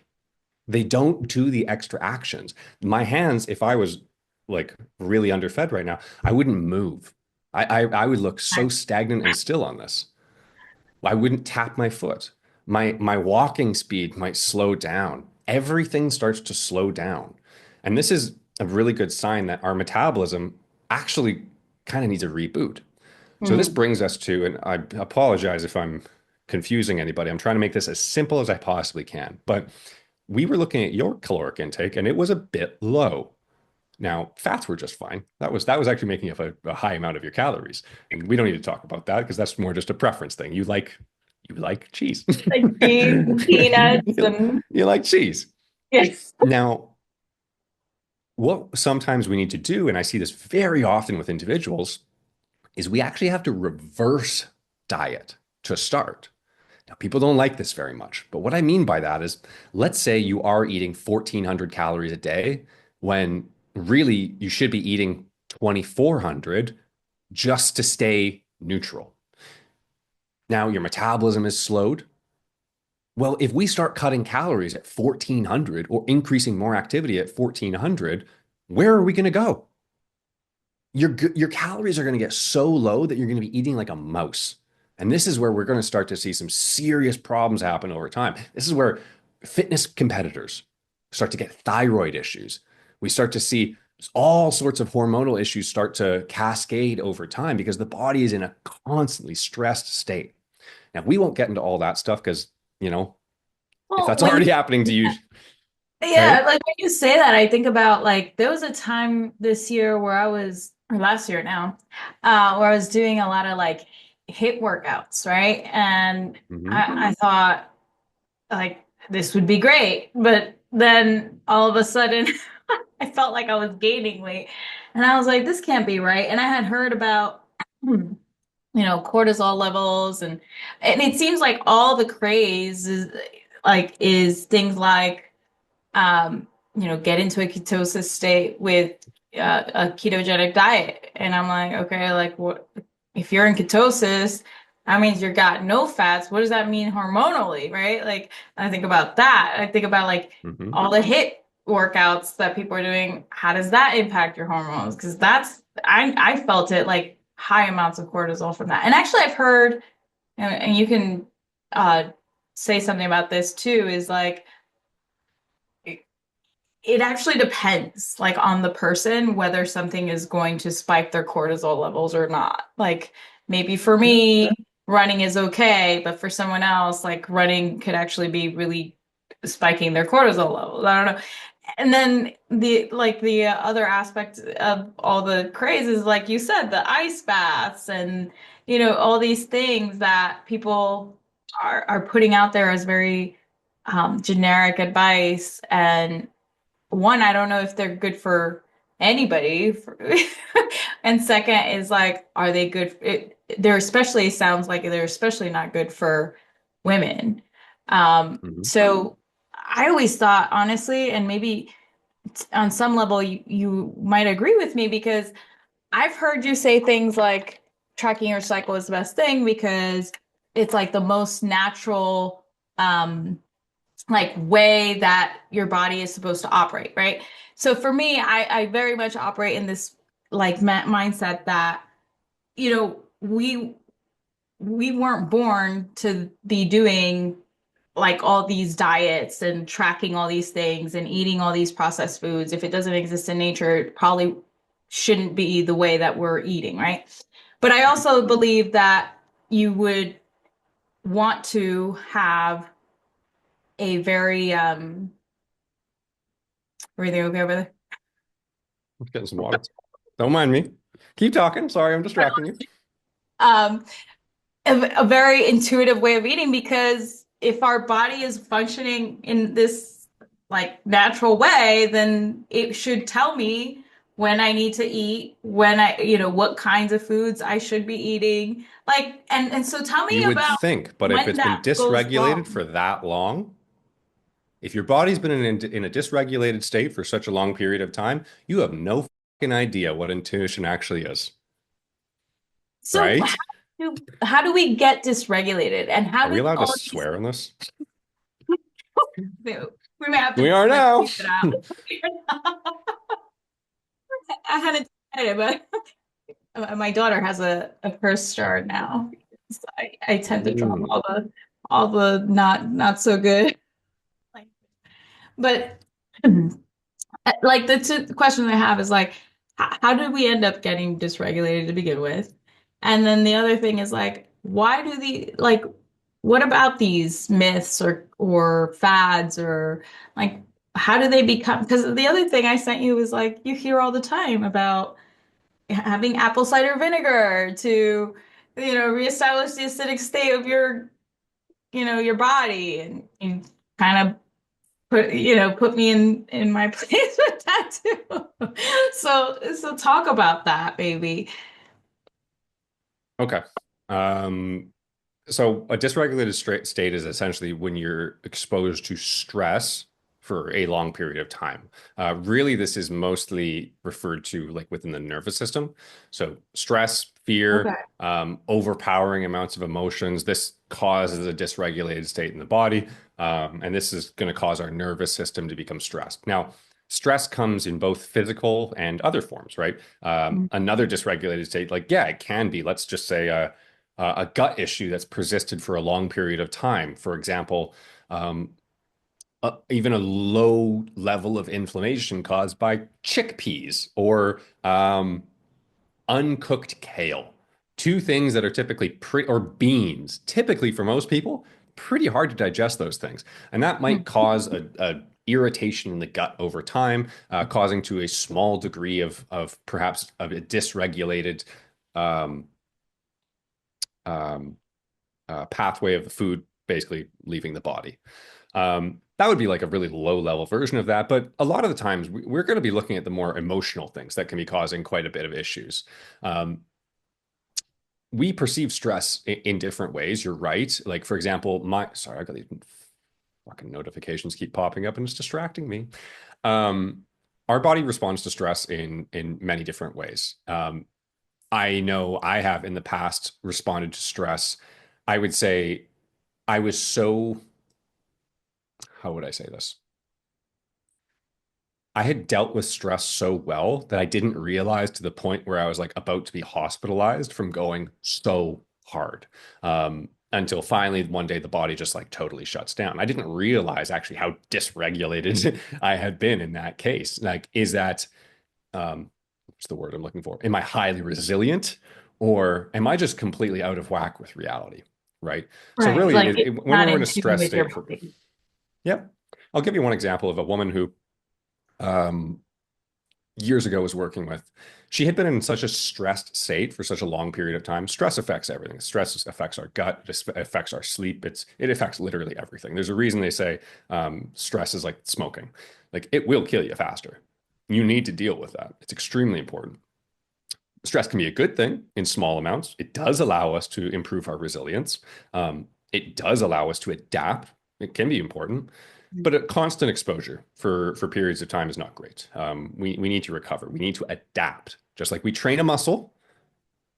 They don't do the extra actions. My hands, if I was like really underfed right now, I wouldn't move. I would look so stagnant and still on this. I wouldn't tap my foot. My walking speed might slow down. Everything starts to slow down. And this is a really good sign that our metabolism actually kind of needs a reboot. So this Mm. brings us to, and I apologize if I'm confusing anybody. I'm trying to make this as simple as I possibly can. But we were looking at your caloric intake and it was a bit low. Now, fats were just fine. That was actually making up a high amount of your calories. And we don't need to talk about that because that's more just a preference thing. You like cheese. Like cheese and peanuts you, and you like cheese. yes. Now, what sometimes we need to do, and I see this very often with individuals, is we actually have to reverse diet to start. Now, people don't like this very much, but what I mean by that is let's say you are eating 1,400 calories a day when really you should be eating 2,400 just to stay neutral. Now, your metabolism is slowed. Well, if we start cutting calories at 1,400 or increasing more activity at 1,400, where are we going to go? Your calories are going to get so low that you're going to be eating like a mouse. And this is where we're going to start to see some serious problems happen over time. This is where fitness competitors start to get thyroid issues. We start to see all sorts of hormonal issues start to cascade over time because the body is in a constantly stressed state. Now, we won't get into all that stuff because, you know, if Well, that's already happening to you, yeah, hey? like when you say that, I think about like there was a time this year where or last year now, where I was doing a lot of like hit workouts, right? And Mm-hmm. I thought like this would be great, but then all of a sudden I felt like I was gaining weight, and I was like, this can't be right. And I had heard about cortisol levels and it seems like all the craze is things like get into a ketosis state with a ketogenic diet. And I'm like, okay, like what if you're in ketosis, that means you've got no fats. What does that mean hormonally, right? Like I think about that. I think about like Mm-hmm. all the hit workouts that people are doing. How does that impact your hormones? Because I felt it like high amounts of cortisol from that. And actually I've heard, and you can uh say something about this too, is like it actually depends, like on the person, whether something is going to spike their cortisol levels or not. Like maybe for Yeah. me, running is okay, but for someone else, like running could actually be really spiking their cortisol levels. I don't know. And then the other aspect of all the craze is like you said, the ice baths and all these things that people are putting out there as very generic advice. And one, I don't know if they're good for anybody. And second is like, are they good? They're especially sounds like they're especially not good for women. Mhm. So I always thought, honestly, and maybe on some level you might agree with me because I've heard you say things like tracking your cycle is the best thing because it's like the most natural like way that your body is supposed to operate, right? So for me, I very much operate in this like mindset that, we weren't born to be doing like all these diets and tracking all these things and eating all these processed foods. If it doesn't exist in nature, it probably shouldn't be the way that we're eating, right? But I also believe that you would want to have a very everything okay over there? Getting some water. Don't mind me. Keep talking. Sorry, I'm distracting you. Um, a very intuitive way of eating because if our body is functioning in this like natural way, then it should tell me when I need to eat, when what kinds of foods I should be eating. Like, and so tell me You would about think, but if when it's been that goes dysregulated wrong. for that long, if your body's been in a dysregulated state for such a long period of time, you have no fucking idea what intuition actually is, So right? how do we get dysregulated and how Are we do allowed to all these swear on this? we may have We to are like now. bleep it out. I hadn't decided, but my daughter has a first jar now. So I tend to drop Mm. all the not so good. Like, but like the two questions I have is like, how did we end up getting dysregulated to begin with? And then the other thing is like, why do the like, what about these myths or fads or like, how do they become? Because the other thing I sent you was like, you hear all the time about having apple cider vinegar to, reestablish the acidic state of your body, and you kind of put me in my place with that too. So talk about that, baby. Okay. Um, So a dysregulated state is essentially when you're exposed to stress for a long period of time. Really, this is mostly referred to like within the nervous system. So stress, fear, Okay. overpowering amounts of emotions. This causes a dysregulated state in the body, and this is going to cause our nervous system to become stressed. Now, stress comes in both physical and other forms, right? Another dysregulated state, like yeah, it can be. Let's just say a gut issue that's persisted for a long period of time. For example, um, even a low level of inflammation caused by chickpeas or uncooked kale. Two things that are typically pretty, or beans, typically for most people, pretty hard to digest those things. And that might cause a irritation in the gut over time, causing to a small degree of perhaps of a dysregulated um, um, pathway of the food basically leaving the body. That would be like a really low level version of that. But a lot of the times we're going to be looking at the more emotional things that can be causing quite a bit of issues. We perceive stress in different ways. You're right. Like, for example, sorry, I got these fucking notifications keep popping up and it's distracting me. Um, our body responds to stress in many different ways. I know I have in the past responded to stress. I would say I was so, how would I say this? I had dealt with stress so well that I didn't realize to the point where I was like about to be hospitalized from going so hard. until finally one day the body just like totally shuts down. I didn't realize actually how dysregulated I had been in that case. Like, is that what's the word I'm looking for? Am I highly resilient, or am I just completely out of whack with reality? Right. So Right. really, Like it's when not we're in in a tune stress with your state body. yep. I'll give you one example of a woman who um, years ago was working with. She had been in such a stressed state for such a long period of time. Stress affects everything. Stress affects our gut. It affects our sleep. It affects literally everything. There's a reason they say stress is like smoking. Like it will kill you faster. You need to deal with that. It's extremely important. Stress can be a good thing in small amounts. It does allow us to improve our resilience. It does allow us to adapt. It can be important, but a constant exposure for periods of time is not great. We need to recover. We need to adapt. Just like we train a muscle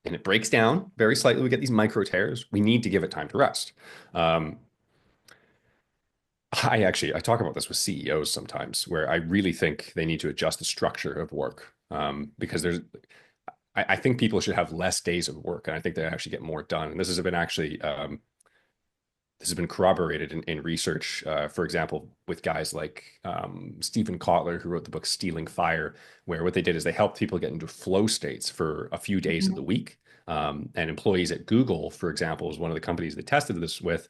and it breaks down very slightly, we get these micro tears. We need to give it time to rest. Um, I talk about this with CEOs sometimes, where I really think they need to adjust the structure of work because I think people should have less days of work, and I think they actually get more done. And this has been corroborated in research. For example, with guys like Stephen Kotler, who wrote the book Stealing Fire, where what they did is they helped people get into flow states for a few days of the Mhm. week. And employees at Google, for example, is one of the companies they tested this with,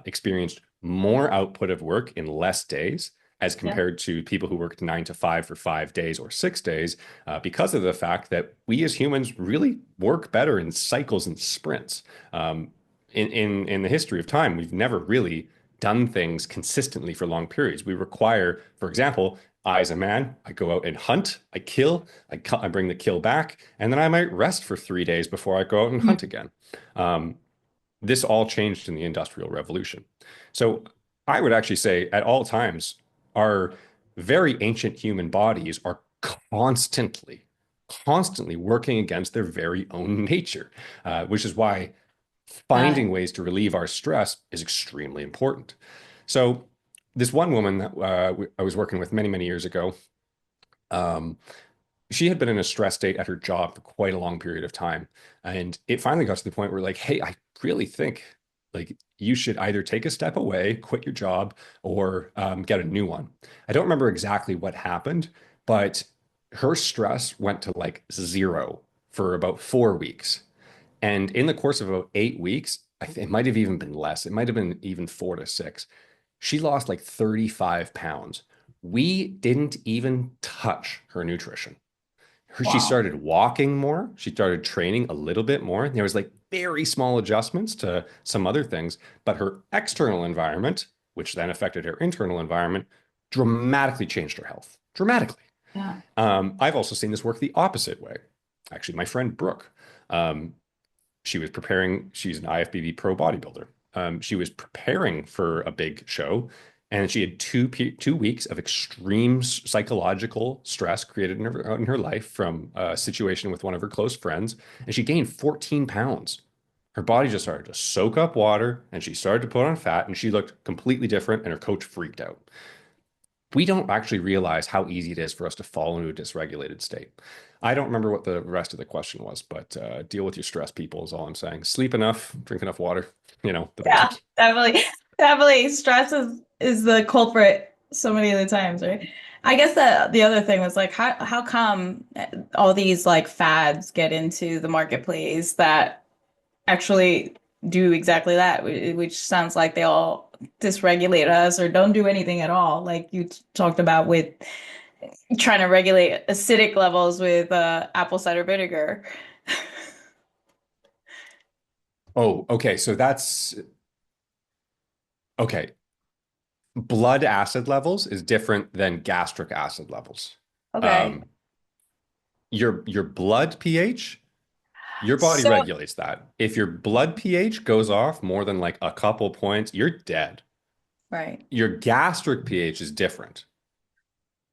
experienced more output of work in less days as Yeah. compared to people who worked 9 to 5 for 5 days or 6 days, because of the fact that we as humans really work better in cycles and sprints. In the history of time, we've never really done things consistently for long periods. We require, for example, I as a man, I go out and hunt, I kill, I bring the kill back, and then I might rest for 3 days before I go out and hunt Mhm. again. Um, this all changed in the Industrial Revolution. So I would actually say at all times, our very ancient human bodies are constantly, constantly working against their very own nature, which is why Got finding it. ways to relieve our stress is extremely important. So, this one woman that I was working with many, many years ago, um, she had been in a stress state at her job for quite a long period of time. And it finally got to the point where, like, hey, I really think like you should either take a step away, quit your job, or get a new one. I don't remember exactly what happened, but her stress went to like zero for about 4 weeks. And in the course of about 8 weeks, it might have even been less. It might have been even 4 to 6. She lost like 35 pounds. We didn't even touch her nutrition. She Wow. started walking more. She started training a little bit more. There was like very small adjustments to some other things, but her external environment, which then affected her internal environment, dramatically changed her health. Dramatically. Yeah. I've also seen this work the opposite way. Actually, my friend Brooke, um, she was preparing, she's an IFBB pro bodybuilder. She was preparing for a big show, and she had 2 weeks of extreme psychological stress created in her life from a situation with one of her close friends, and she gained 14 pounds. Her body just started to soak up water, and she started to put on fat, and she looked completely different, and her coach freaked out. We don't actually realize how easy it is for us to fall into a dysregulated state. I don't remember what the rest of the question was, but deal with your stress, people, is all I'm saying. Sleep enough, drink enough water, the Yeah, basics. definitely. Definitely stress is the culprit so many of the times, right? I guess the other thing was like how come all these like fads get into the marketplace that actually do exactly that, which sounds like they all dysregulate us or don't do anything at all, like you talked about with trying to regulate acidic levels with apple cider vinegar. Oh, okay. So that's okay. Blood acid levels is different than gastric acid levels. Okay. Um, your blood pH, your body So, regulates that. If your blood pH goes off more than like a couple points, you're dead. right. Your gastric pH is different.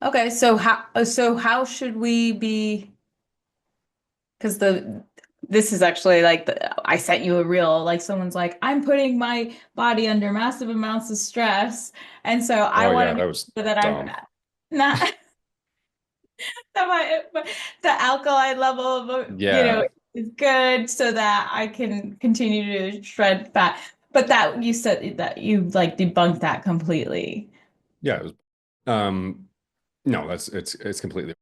Okay, so how should we be? Because the this is actually like I sent you a reel. Like someone's like, I'm putting my body under massive amounts of stress, and so I Oh want yeah, to that make was sure that I'm dumb. not that the alkaline level of Yeah. is good, so that I can continue to shred fat. But that you said that you like debunked that completely. Yeah, it was, no, it's completely.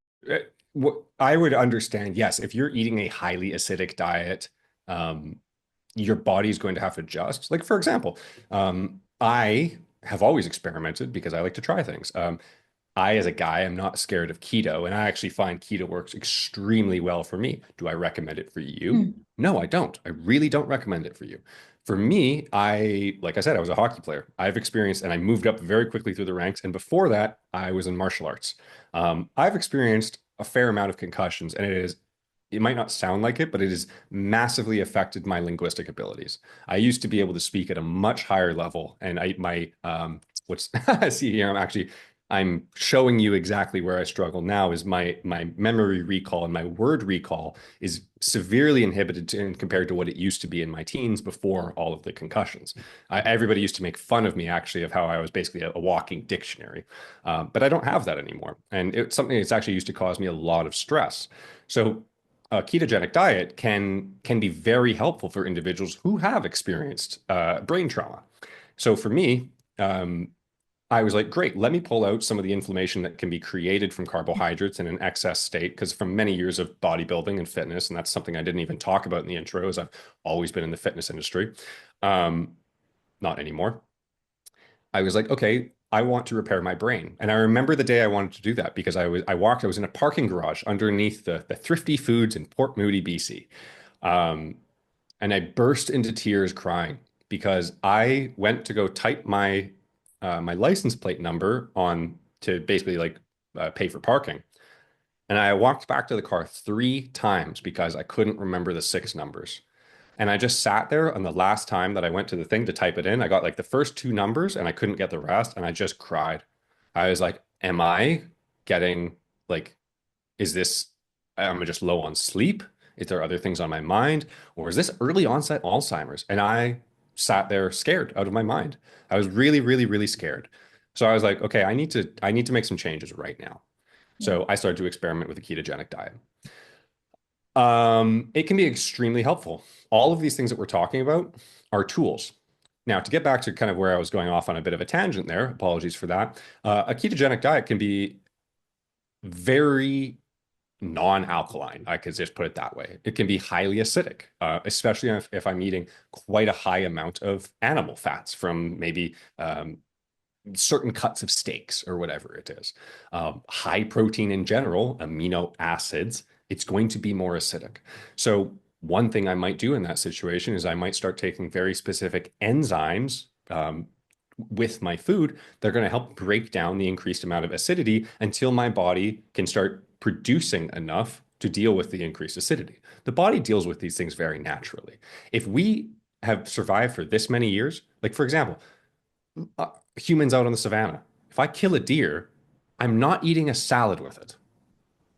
What I would understand, yes, if you're eating a highly acidic diet, um, your body's going to have to adjust. Like for example, I have always experimented because I like to try things. I, as a guy, am not scared of keto, and I actually find keto works extremely well for me. Do I recommend it for you? Mm. No, I don't. I really don't recommend it for you. For me, like I said, I was a hockey player. I've experienced, and I moved up very quickly through the ranks. And before that, I was in martial arts. I've experienced a fair amount of concussions, and it might not sound like it, but it has massively affected my linguistic abilities. I used to be able to speak at a much higher level, and what's see here, I'm showing you exactly where I struggle now is my memory recall and my word recall is severely inhibited compared to what it used to be in my teens before all of the concussions. Everybody used to make fun of me actually of how I was basically a walking dictionary, but I don't have that anymore, and it's something that's actually used to cause me a lot of stress. So a ketogenic diet can be very helpful for individuals who have experienced brain trauma. So for me, I was like, great, let me pull out some of the inflammation that can be created from carbohydrates in an excess state. Because from many years of bodybuilding and fitness, and that's something I didn't even talk about in the intro, is I've always been in the fitness industry. Um, Not anymore. I was like, okay, I want to repair my brain. And I remember the day I wanted to do that because I was in a parking garage underneath the Thrifty Foods in Port Moody, BC. Um, and I burst into tears crying because I went to go type my license plate number on to basically like pay for parking. And I walked back to the car 3 times because I couldn't remember the 6 numbers. And I just sat there. And the last time that I went to the thing to type it in, I got like the first 2 numbers and I couldn't get the rest. And I just cried. I was like, am I getting like, is this, am I just low on sleep? Is there other things on my mind? Or is this early onset Alzheimer's? And I sat there scared out of my mind. I was really, really, really scared. So I was like, okay, I need to make some changes right now. Yeah. So I started to experiment with a ketogenic diet. It can be extremely helpful. All of these things that we're talking about are tools. Now, to get back to kind of where I was going off on a bit of a tangent there, apologies for that. A ketogenic diet can be very non-alkaline. I could just put it that way. It can be highly acidic, especially if I'm eating quite a high amount of animal fats from maybe certain cuts of steaks or whatever it is. High protein in general, amino acids, it's going to be more acidic. So one thing I might do in that situation is I might start taking very specific enzymes with my food. They're going to help break down the increased amount of acidity until my body can start producing enough to deal with the increased acidity. The body deals with these things very naturally. If we have survived for this many years, like for example, humans out on the savannah. If I kill a deer, I'm not eating a salad with it.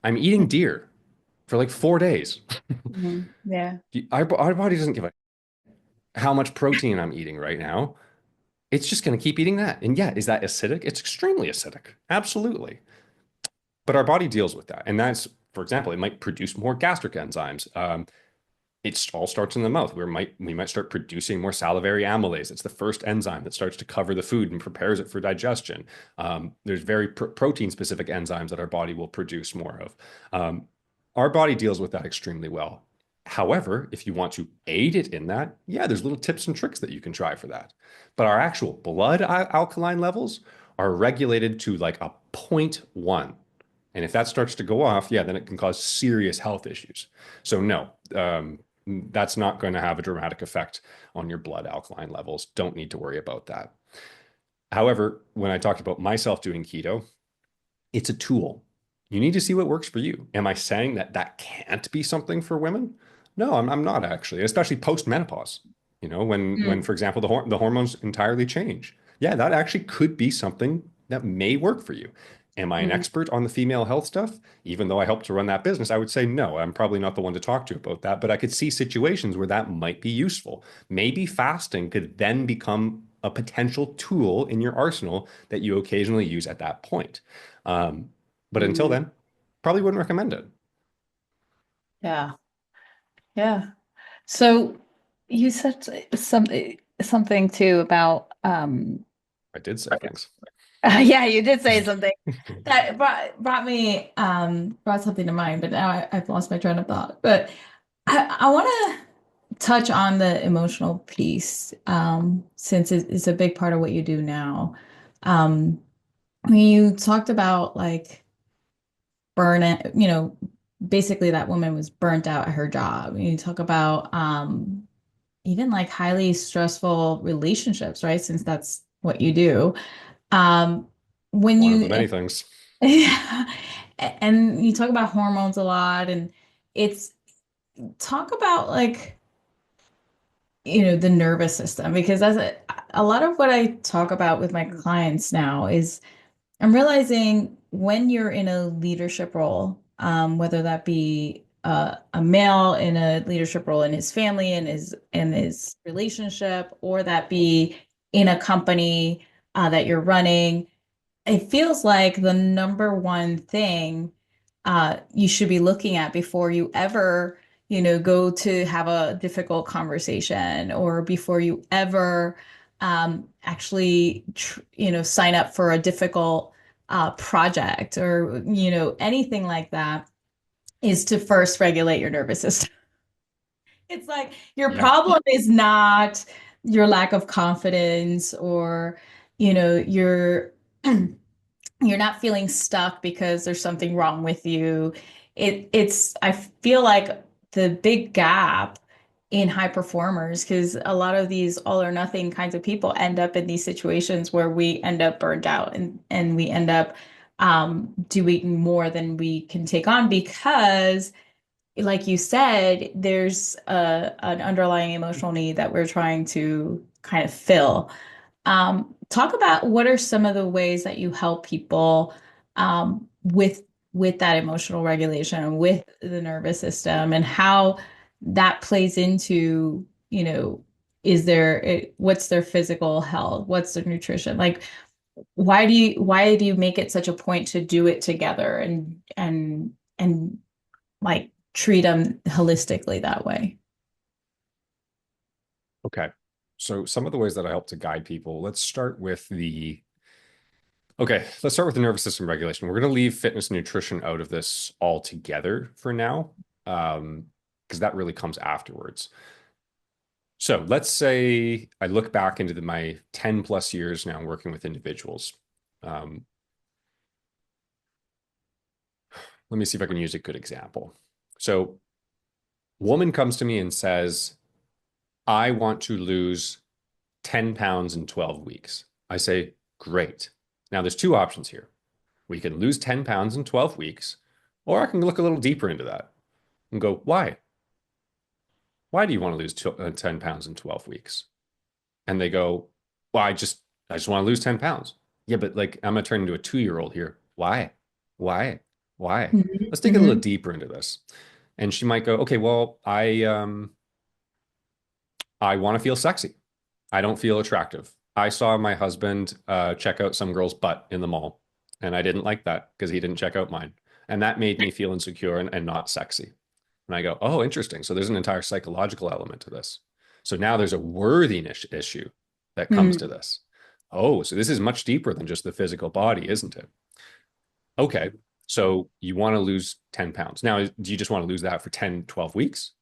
I'm eating deer for like 4 days. Mhm. Yeah. Our body doesn't give a how much protein I'm eating right now. It's just going to keep eating that. And yeah, is that acidic? It's extremely acidic. Absolutely. But our body deals with that. And that's, for example, it might produce more gastric enzymes. It all starts in the mouth. We might start producing more salivary amylase. It's the first enzyme that starts to cover the food and prepares it for digestion. There's very protein specific enzymes that our body will produce more of. Our body deals with that extremely well. However, if you want to aid it in that, yeah, there's little tips and tricks that you can try for that. But our actual blood alkaline levels are regulated to like a point 0.1. And if that starts to go off, yeah, then it can cause serious health issues. So no, that's not going to have a dramatic effect on your blood alkaline levels. Don't need to worry about that. However, when I talked about myself doing keto, it's a tool. You need to see what works for you. Am I saying that that can't be something for women? No, I'm not actually, especially post menopause. You know, when Mm. for example the hormones entirely change. Yeah, that actually could be something that may work for you. Am I an Mm. expert on the female health stuff? Even though I help to run that business, I would say no, I'm probably not the one to talk to about that, but I could see situations where that might be useful. Maybe fasting could then become a potential tool in your arsenal that you occasionally use at that point. But until Mm. then, probably wouldn't recommend it. Yeah. Yeah. So you said something. something too about I did say things. yeah, you did say something that brought something to mind, but now I've lost my train of thought. But I want to touch on the emotional piece, since it's a big part of what you do now. Um, when you talked about like burn it, basically that woman was burnt out at her job. And you talk about even like highly stressful relationships, right? Since that's what you do. Um, when One of the you many things. and you talk about hormones a lot, and it's talk about like the nervous system, because that's a lot of what I talk about with my clients now is I'm realizing when you're in a leadership role, whether that be a male in a leadership role in his family and his relationship, or that be in a company that you're running, it feels like the number one thing you should be looking at before you ever, go to have a difficult conversation, or before you ever actually, sign up for a difficult project, or, anything like that, is to first regulate your nervous system. It's like your Yeah. problem is not your lack of confidence, or, your you're not feeling stuck because there's something wrong with you. I feel like the big gap in high performers, because a lot of these all or nothing kinds of people end up in these situations where we end up burned out, and we end up doing more than we can take on, because like you said, there's an underlying emotional need that we're trying to kind of fill. Talk about what are some of the ways that you help people with that emotional regulation, with the nervous system, and how that plays into, what's their physical health, what's their nutrition, like why do you make it such a point to do it together, and like treat them holistically that way? Okay. So some of the ways that I help to guide people, let's start with the nervous system regulation. We're going to leave fitness and nutrition out of this altogether for now, because that really comes afterwards. So let's say I look back into my 10 plus years now working with individuals. Um, Let me see if I can use a good example. So, woman comes to me and says, I want to lose 10 pounds in 12 weeks. I say, great. Now, there's two options here. We can lose 10 pounds in 12 weeks, or I can look a little deeper into that and go, why? Why do you want to lose 10 pounds in 12 weeks? And they go, well, I just want to lose 10 pounds. Yeah, but like I'm gonna turn into a 2-year-old here. Why? Why? Why? Mhm. Let's dig a little Mhm. deeper into this. And she might go, okay, well, I want to feel sexy. I don't feel attractive. I saw my husband check out some girl's butt in the mall, and I didn't like that because he didn't check out mine. And that made me feel insecure and not sexy. And I go, oh, interesting. So there's an entire psychological element to this. So now there's a worthiness issue that comes to Mhm. this. Oh, so this is much deeper than just the physical body, isn't it? Okay. So you want to lose 10 pounds. Now, do you just want to lose that for 10, 12 weeks?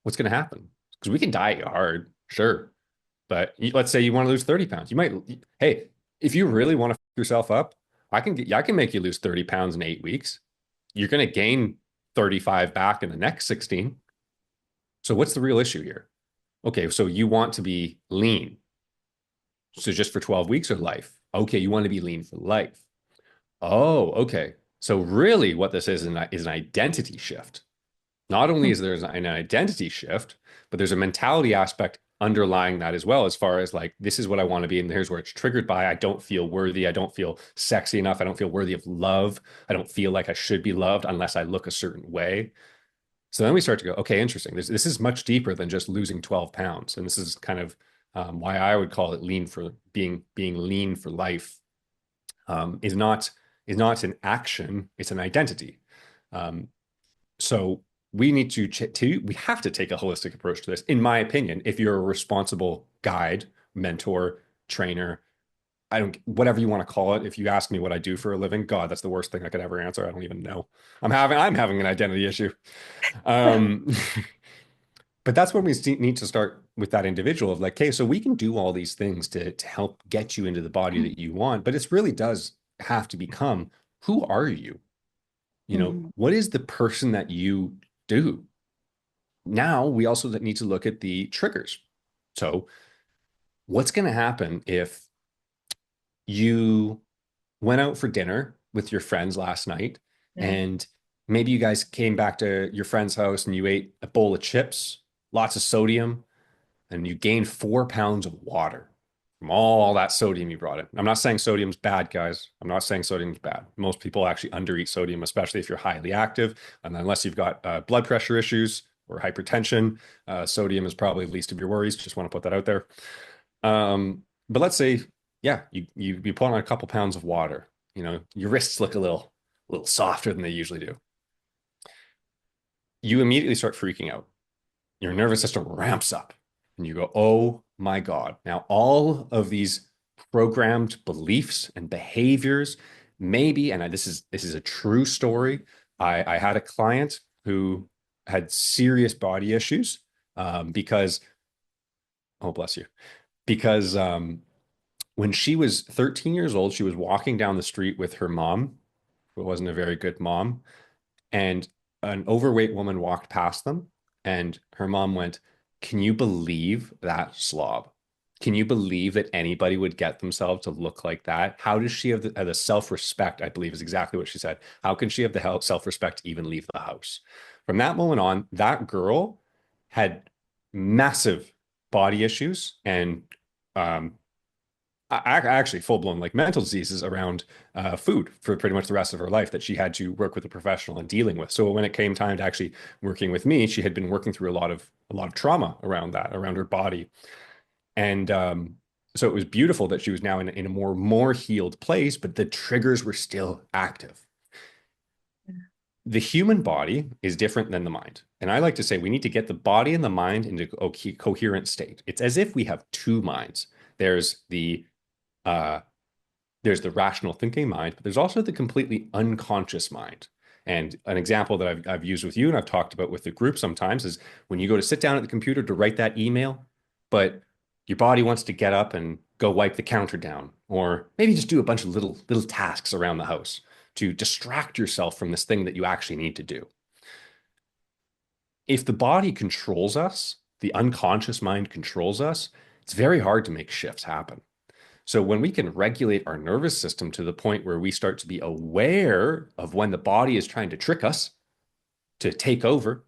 What's going to happen? Because we can diet hard, sure. But let's say you want to lose 30 pounds. You might, hey, if you really want to fuck yourself up, I can make you lose 30 pounds in 8 weeks. You're going to gain 35 back in the next 16. So what's the real issue here? Okay, so you want to be lean. So just for 12 weeks or life? Okay, you want to be lean for life. Oh, okay. So really what this is an identity shift. Not only is there an identity shift, but there's a mentality aspect underlying that as well, as far as like, this is what I want to be. And here's where it's triggered by. I don't feel worthy. I don't feel sexy enough. I don't feel worthy of love. I don't feel like I should be loved unless I look a certain way. So then we start to go, okay, interesting. This is much deeper than just losing 12 pounds. And this is kind of why I would call it lean for being lean for life, is not an action, it's an identity. Um, so we need to we have to take a holistic approach to this, in my opinion, if you're a responsible guide mentor, trainer. I don't, whatever you want to call it. If you ask me what I do for a living, God, that's the worst thing I could ever answer. I don't even know. I'm having an identity issue. Um, but that's when we need to start with that individual of like, okay, so we can do all these things to help get you into the body that you want, but it really does have to become, who are you? You know, Mhm. what is the person that you do? Now we also need to look at the triggers. So what's going to happen if you went out for dinner with your friends last night Yeah. and maybe you guys came back to your friend's house and you ate a bowl of chips, lots of sodium, and you gained 4 pounds of water from all that sodium you brought in. I'm not saying sodium's bad, guys. I'm not saying sodium's bad. Most people actually undereat sodium, especially if you're highly active. And unless you've got blood pressure issues or hypertension, sodium is probably the least of your worries. Just want to put that out there. But let's say, yeah, you put on a couple pounds of water. You know, your wrists look a little softer than they usually do. You immediately start freaking out. Your nervous system ramps up and you go, oh my God. Now, all of these programmed beliefs and behaviors, maybe, and this is a true story. I had a client who had serious body issues because, oh, bless you, because when she was 13 years old, she was walking down the street with her mom, who wasn't a very good mom, and an overweight woman walked past them, and her mom went, "Can you believe that slob? Can you believe that anybody would get themselves to look like that? How does she have the self-respect?" I believe is exactly what she said. How can she have the self-respect to even leave the house? From that moment on, that girl had massive body issues and um, actually full-blown like mental diseases around food for pretty much the rest of her life that she had to work with a professional and dealing with. So when it came time to actually working with me, she had been working through a lot of trauma around that, around her body. And so it was beautiful that she was now in a more healed place, but the triggers were still active. The human body is different than the mind. And I like to say we need to get the body and the mind into a coherent state. It's as if we have two minds. Uh, there's the rational thinking mind, but there's also the completely unconscious mind. And an example that I've used with you and I've talked about with the group sometimes is when you go to sit down at the computer to write that email, but your body wants to get up and go wipe the counter down, or maybe just do a bunch of little tasks around the house to distract yourself from this thing that you actually need to do. If the body controls us, the unconscious mind controls us, it's very hard to make shifts happen. So when we can regulate our nervous system to the point where we start to be aware of when the body is trying to trick us, to take over,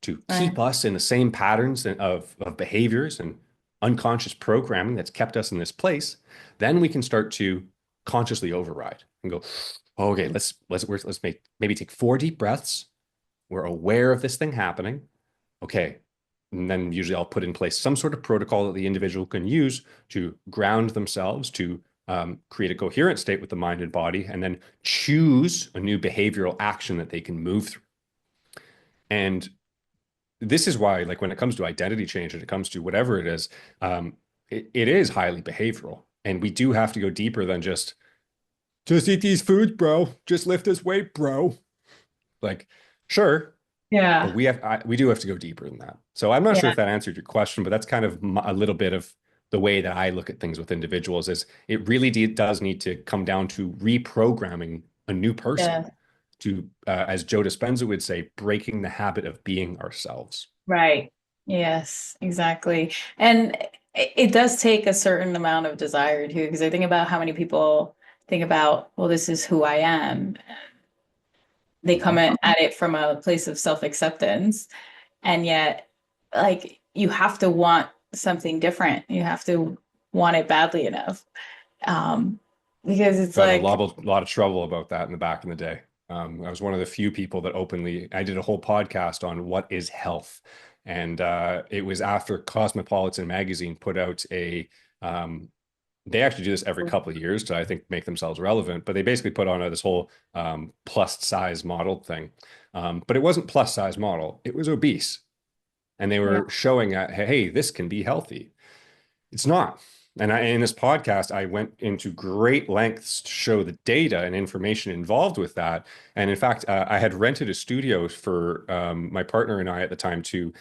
to Right. keep us in the same patterns of behaviors and unconscious programming that's kept us in this place, then we can start to consciously override and go, okay, let's maybe take 4 deep breaths. We're aware of this thing happening. Okay. And then usually I'll put in place some sort of protocol that the individual can use to ground themselves, to create a coherent state with the mind and body, and then choose a new behavioral action that they can move through. And this is why, like when it comes to identity change and it comes to whatever it is, it is highly behavioral. And we do have to go deeper than just eat these foods, bro. Just lift this weight, bro. Like, sure, but Yeah. we do have to go deeper than that. So I'm not sure Yeah. if that answered your question, but that's kind of a little bit of the way that I look at things with individuals is it really does need to come down to reprogramming a new person Yeah. to, as Joe Dispenza would say, breaking the habit of being ourselves. Right. Yes, exactly. And it does take a certain amount of desire too, because I think about how many people think about, well, this is who I am. They come Mhm. at it from a place of self-acceptance, and yet, like, you have to want something different. You have to want it badly enough. Um, because it's Got in like, a lot of trouble about that in the back in the day. I was one of the few people that I did a whole podcast on what is health. And it was after Cosmopolitan magazine put out um, they actually do this every couple of years to, I think, make themselves relevant, but they basically put on this whole plus size model thing. But it wasn't plus size model, it was obese. And they yeah, were showing, hey, this can be healthy. It's not. And in this podcast, I went into great lengths to show the data and information involved with that. And in fact, I had rented a studio for my partner and I at the time to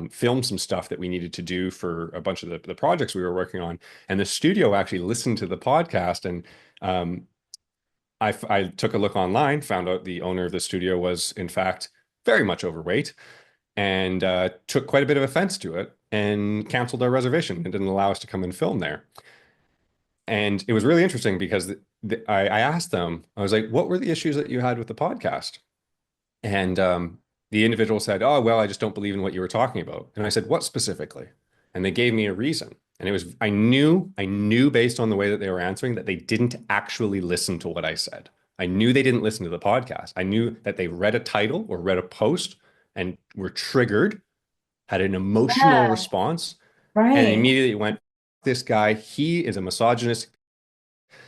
film some stuff that we needed to do for a bunch of the projects we were working on. And the studio actually listened to the podcast. And I took a look online, found out the owner of the studio was, in fact, very much overweight and took quite a bit of offense to it and canceled our reservation and didn't allow us to come and film there. And it was really interesting because I asked them, I was like, what were the issues that you had with the podcast? And the individual said, oh, well, I just don't believe in what you were talking about. And I said, what specifically? And they gave me a reason. And it was, I knew based on the way that they were answering that they didn't actually listen to what I said. I knew they didn't listen to the podcast. I knew that they read a title or read a post and were triggered, had an emotional Yeah, response, and right. immediately went, this guy, he is a misogynist.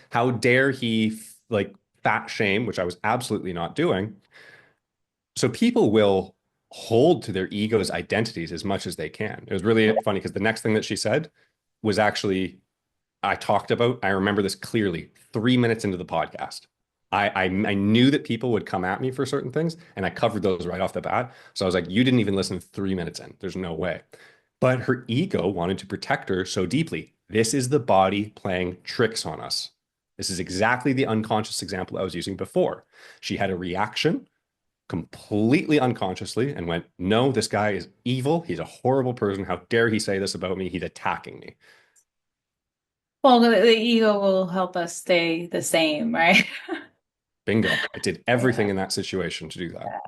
How dare he like fat shame, which I was absolutely not doing. So people will hold to their ego's identities as much as they can. It was really funny because the next thing that she said was actually, I talked about, I remember this clearly 3 minutes into the podcast. I knew that people would come at me for certain things, and I covered those right off the bat. So I was like, you didn't even listen 3 minutes in. There's no way. But her ego wanted to protect her so deeply. This is the body playing tricks on us. This is exactly the unconscious example I was using before. She had a reaction completely unconsciously and went, no, this guy is evil. He's a horrible person. How dare he say this about me? He's attacking me. Well, the ego will help us stay the same, right? Bingo. It did Yeah. everything in that situation to do that.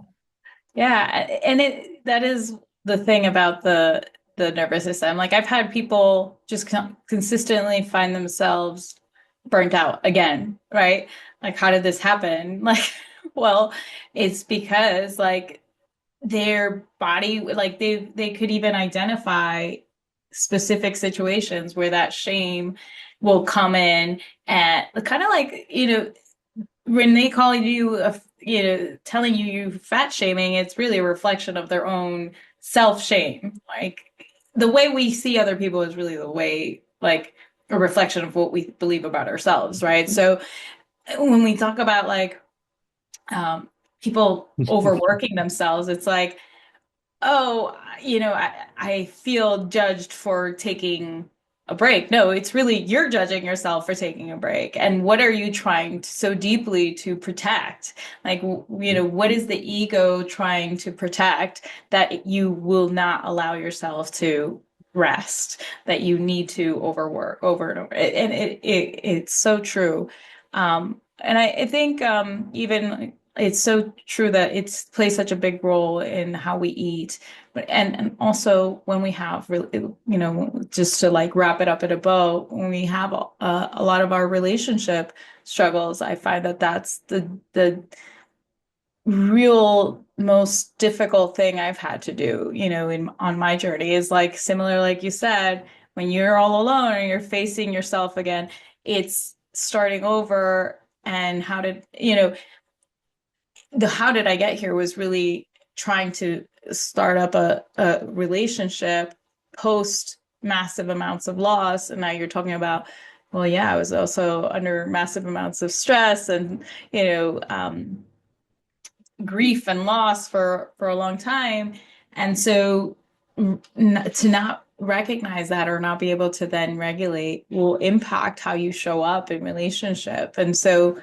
Yeah, and that is the thing about the nervous system. Like I've had people just consistently find themselves burnt out again, right? Like how did this happen? Like, well, it's because like their body, like they could even identify specific situations where that shame will come in and kind of like, when they call you telling you fat shaming, it's really a reflection of their own self-shame. Like the way we see other people is really the way, like, a reflection of what we believe about ourselves, right? So when we talk about like people overworking themselves, it's like, oh, I feel judged for taking a break. No, it's really you're judging yourself for taking a break. And what are you trying so deeply to protect? Like, what is the ego trying to protect that you will not allow yourself to rest, that you need to overwork over and over. And it's so true. And I think even it's so true that it plays such a big role in how we eat, but and also when we have really, just to like wrap it up in a bow, when we have a lot of our relationship struggles, I find that that's the real most difficult thing I've had to do, in on my journey is like similar, like you said, when you're all alone and you're facing yourself again, it's starting over. And the how did I get here was really trying to start up a relationship post massive amounts of loss. And now you're talking about, well, yeah, I was also under massive amounts of stress and, grief and loss for a long time. And so to not recognize that or not be able to then regulate will impact how you show up in relationship. And so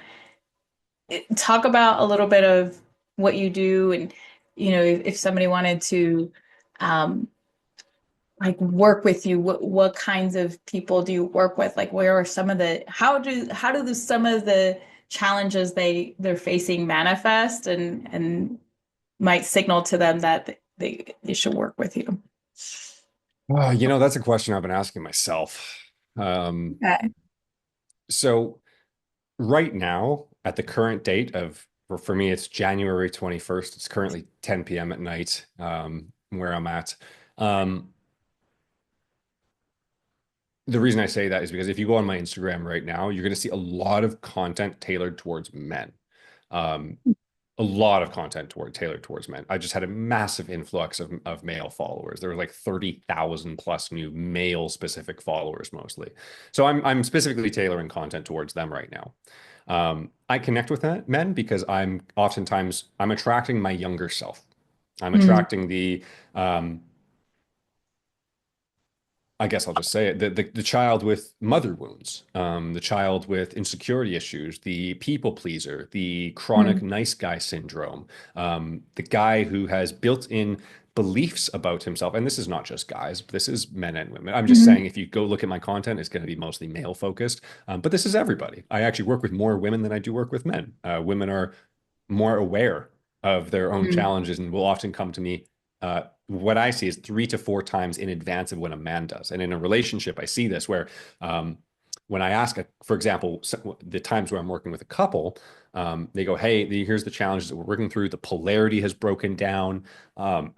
talk about a little bit of what you do and if somebody wanted to um like work with you, what kinds of people do you work with? Like where are some of the some of the challenges they're facing manifest and might signal to them that they should work with you? That's a question I've been asking myself. Um, Okay. so right now, at the current date of, for me, it's January 21st. It's currently 10 p.m. at night, where I'm at. Um, the reason I say that is because if you go on my Instagram right now, you're going to see a lot of content tailored towards men. Um, a lot of content tailored towards men. I just had a massive influx of male followers. There were like 30,000 plus new male specific followers mostly. So I'm specifically tailoring content towards them right now. I connect with men because I'm attracting my younger self. I'm Mm, attracting um, I guess I'll just say it, the child with mother wounds, the child with insecurity issues, the people pleaser, the chronic mm, nice guy syndrome, the guy who has built-in beliefs about himself. And this is not just guys, this is men and women. I'm just saying mhm, if you go look at my content, it's going to be mostly male focused. But this is everybody. I actually work with more women than I do work with men. Women are more aware of their own mm, challenges and will often come to me. What I see is 3 to 4 times in advance of when a man does. And in a relationship, I see this where when I ask, for example, the times where I'm working with a couple, they go, "Hey, here's the challenges that we're working through. The polarity has broken down. Um,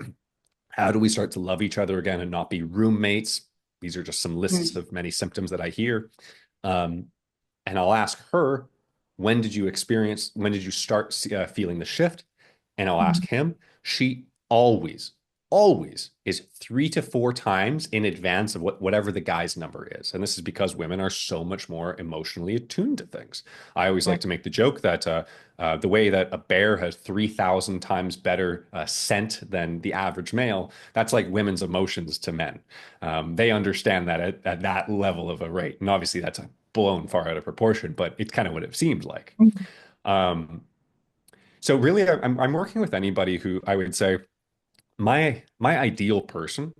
how do we start to love each other again and not be roommates?" These are just some lists mm, of many symptoms that I hear. Um, and I'll ask her, when did you start feeling the shift? And I'll ask mm. him. She always is 3 to 4 times in advance of whatever the guy's number is. And this is because women are so much more emotionally attuned to things. I always like Right. to make the joke that the way that a bear has 3,000 times better scent than the average male, that's like women's emotions to men. They understand that at that level of a rate. And obviously, that's blown far out of proportion, but it's kind of what it seemed like. Mm, Um, so really, I'm working with anybody who I would say my ideal person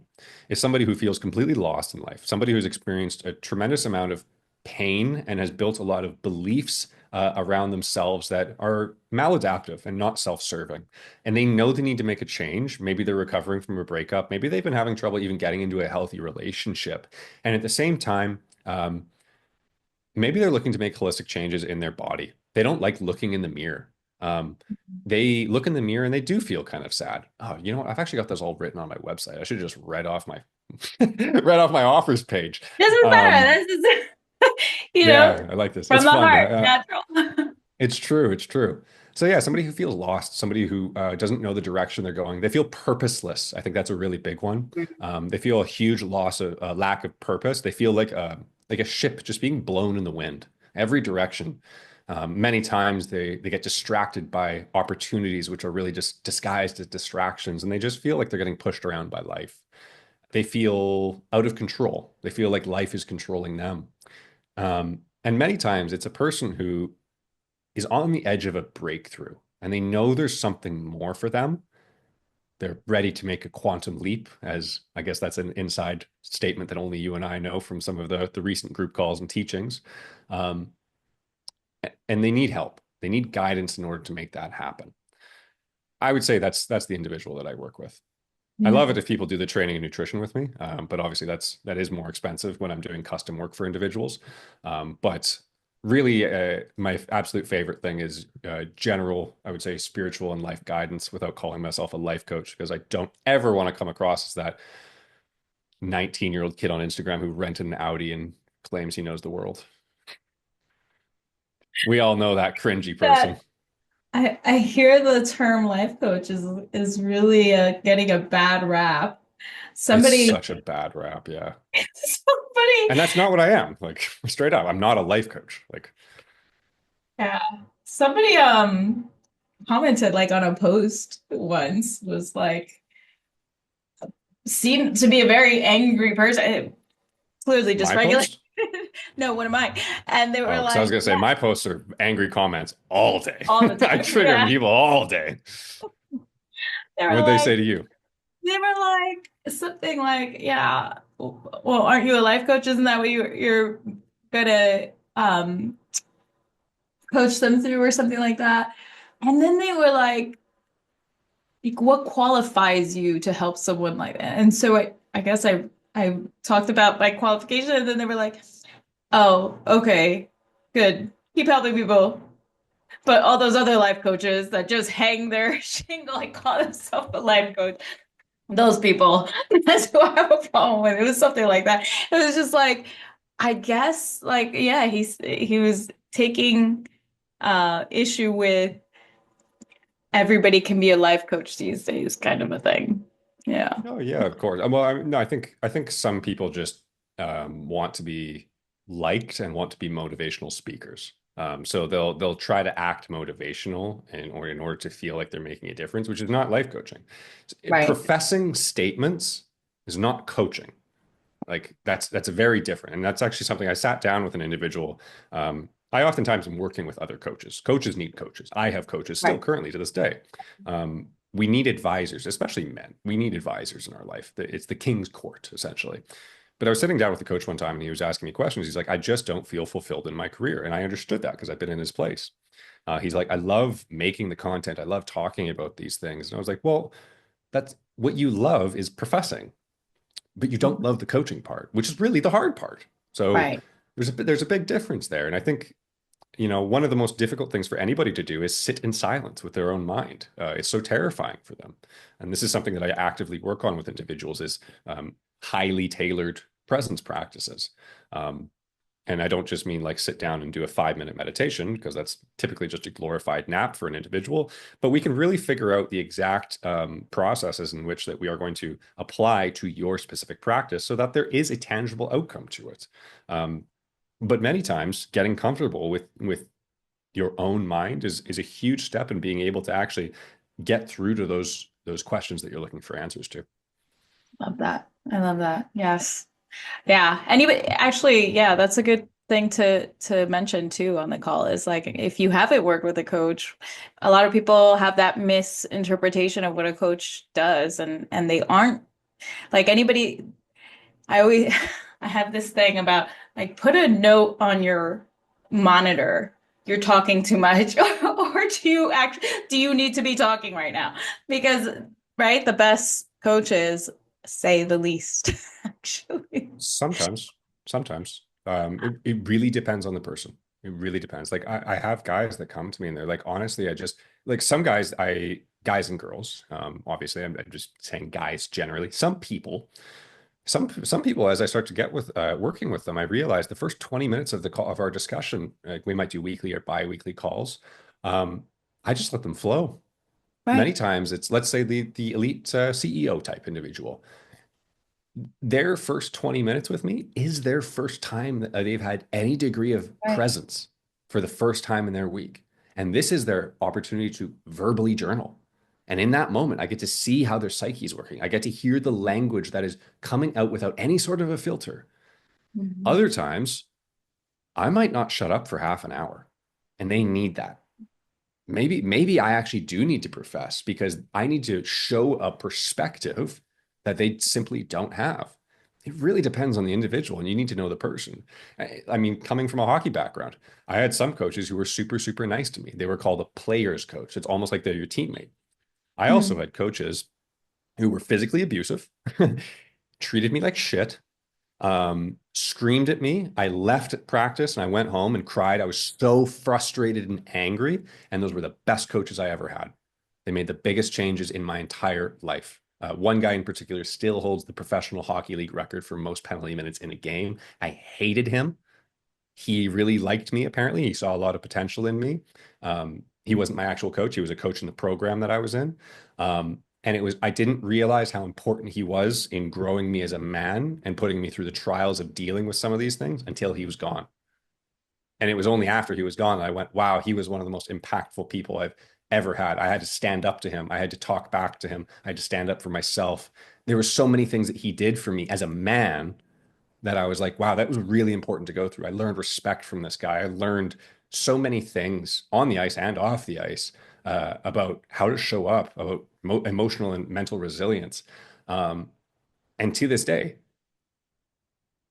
is somebody who feels completely lost in life, somebody who's experienced a tremendous amount of pain and has built a lot of beliefs around themselves that are maladaptive and not self-serving. And they know they need to make a change. Maybe they're recovering from a breakup. Maybe they've been having trouble even getting into a healthy relationship. And at the same time, maybe they're looking to make holistic changes in their body. They don't like looking in the mirror. Um, they look in the mirror and they do feel kind of sad. Oh, you know what? I've actually got this all written on my website. I should have just read off my read off my offers page. this is better. Um, This is, you know, yeah, I like this. from It's the fun. heart, natural. It's true. It's true. So yeah, somebody who feels lost, somebody who doesn't know the direction they're going. They feel purposeless. I think that's a really big one. They feel a huge loss of lack of purpose. They feel like a ship just being blown in the wind, every direction. Many times they get distracted by opportunities which are really just disguised as distractions, and they just feel like they're getting pushed around by life. They feel out of control. They feel like life is controlling them. And many times it's a person who is on the edge of a breakthrough and they know there's something more for them. They're ready to make a quantum leap, as I guess that's an inside statement that only you and I know from some of the recent group calls and teachings. Um, and they need help. They need guidance in order to make that happen. I would say that's the individual that I work with. I Yeah. love it if people do the training and nutrition with me, but obviously that is more expensive when I'm doing custom work for individuals. But really, my absolute favorite thing is general, I would say, spiritual and life guidance without calling myself a life coach, because I don't ever want to come across as that 19-year-old kid on Instagram who rented an Audi and claims he knows the world. We all know that cringy person. That I hear the term life coach is really getting a bad rap. It's Somebody, such a bad rap, yeah. somebody, And that's not what I am. Like straight up, I'm not a life coach. Like yeah, somebody commented like on a post once was like seemed to be a very angry person, clearly my dysregulated. post. No, what am I? And they were Oh, because I was like, gonna say yeah, my posts are angry comments all day. all the I time. trigger Yeah. people all day. They were What'd they like, say to you? they were like something like, yeah, well, aren't you a life coach? Isn't that what you're gonna coach them through or something like that? And then they were like, what qualifies you to help someone like that? And so I guess I talked about my qualification, and then they were like, oh, okay, good. Keep helping people. But all those other life coaches that just hang their shingle and call themselves a life coach, those people, that's who I have a problem with. It was something like that. It was just like, I guess, like, yeah, he was taking issue with everybody can be a life coach these days, kind of a thing. Yeah. Oh yeah, of course. Well, no, I think some people just want to be liked and want to be motivational speakers. So they'll try to act motivational in order to feel like they're making a difference, which is not life coaching. Right. Professing statements is not coaching. Like that's very different, and that's actually something I sat down with an individual. I oftentimes am working with other coaches. Coaches need coaches. I have coaches still Right. currently to this day. We need advisors, especially men. We need advisors in our life. It's the king's court, essentially. But I was sitting down with the coach one time and he was asking me questions. He's like, I just don't feel fulfilled in my career. And I understood that because I've been in his place. He's like, I love making the content. I love talking about these things. And I was like, well, that's what you love is professing, but you don't love the coaching part, which is really the hard part. So Right. there's a big difference there. And I think, one of the most difficult things for anybody to do is sit in silence with their own mind. It's so terrifying for them. And this is something that I actively work on with individuals is highly tailored presence practices. Um, and I don't just mean like sit down and do a 5 minute meditation, because that's typically just a glorified nap for an individual. But we can really figure out the exact processes in which that we are going to apply to your specific practice so that there is a tangible outcome to it. But many times getting comfortable with your own mind is a huge step in being able to actually get through to those questions that you're looking for answers to. Love that. I love that. Yes. Yeah. Anyway, actually, yeah, that's a good thing to mention too on the call is like if you haven't worked with a coach, a lot of people have that misinterpretation of what a coach does and they aren't like anybody. I always I have this thing about like put a note on your monitor. You're talking too much, or do you need to be talking right now? Because right, the best coaches say the least, actually. Sometimes it really depends on the person. It really depends. Like I have guys that come to me and they're like, honestly, I just like some guys, guys and girls, obviously I'm just saying guys generally. Some people, as I start to get with working with them, I realize the first 20 minutes of the call of our discussion, like we might do weekly or bi-weekly calls. Um, I just let them flow. Many Right, times it's, let's say, the elite CEO type individual. Their first 20 minutes with me is their first time that they've had any degree of right. presence for the first time in their week. And this is their opportunity to verbally journal. And in that moment, I get to see how their psyche is working. I get to hear the language that is coming out without any sort of a filter. Mhm. Other times, I might not shut up for half an hour, and they need that. Maybe I actually do need to profess because I need to show a perspective that they simply don't have. It really depends on the individual, and you need to know the person. I mean, coming from a hockey background, I had some coaches who were super, super nice to me. They were called a player's coach. It's almost like they're your teammate. I also Mm. had coaches who were physically abusive, treated me like shit, screamed at me. I left at practice and I went home and cried. I was so frustrated and angry. And those were the best coaches I ever had. They made the biggest changes in my entire life. One guy in particular still holds the professional hockey league record for most penalty minutes in a game. I hated him. He really liked me, apparently. He saw a lot of potential in me. He wasn't my actual coach. He was a coach in the program that I was in. And I didn't realize how important he was in growing me as a man and putting me through the trials of dealing with some of these things until he was gone. And it was only after he was gone that I went, wow, he was one of the most impactful people I've ever had. I had to stand up to him. I had to talk back to him. I had to stand up for myself. There were so many things that he did for me as a man that I was like, wow, that was really important to go through. I learned respect from this guy. I learned so many things on the ice and off the ice about how to show up, about emotional and mental resilience. Um, and to this day,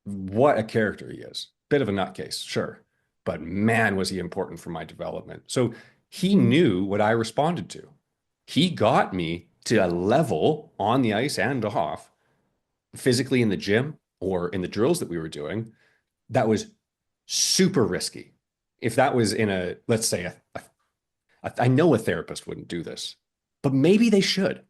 what a character he is. Bit of a nutcase, sure. But man, was he important for my development. So he Mm. knew what I responded to. He got me to a level on the ice and off, physically in the gym or in the drills that we were doing, that was super risky. If that was in let's say, I know a therapist wouldn't do this, but maybe they should.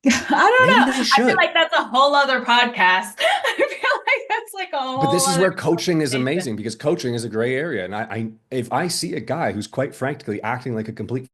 I don't Maybe know. they I feel should. like that's a whole other podcast. I feel like that's like a But whole this is other where coaching is conversation. amazing because coaching is a gray area. And if I see a guy who's quite frankly acting like a complete,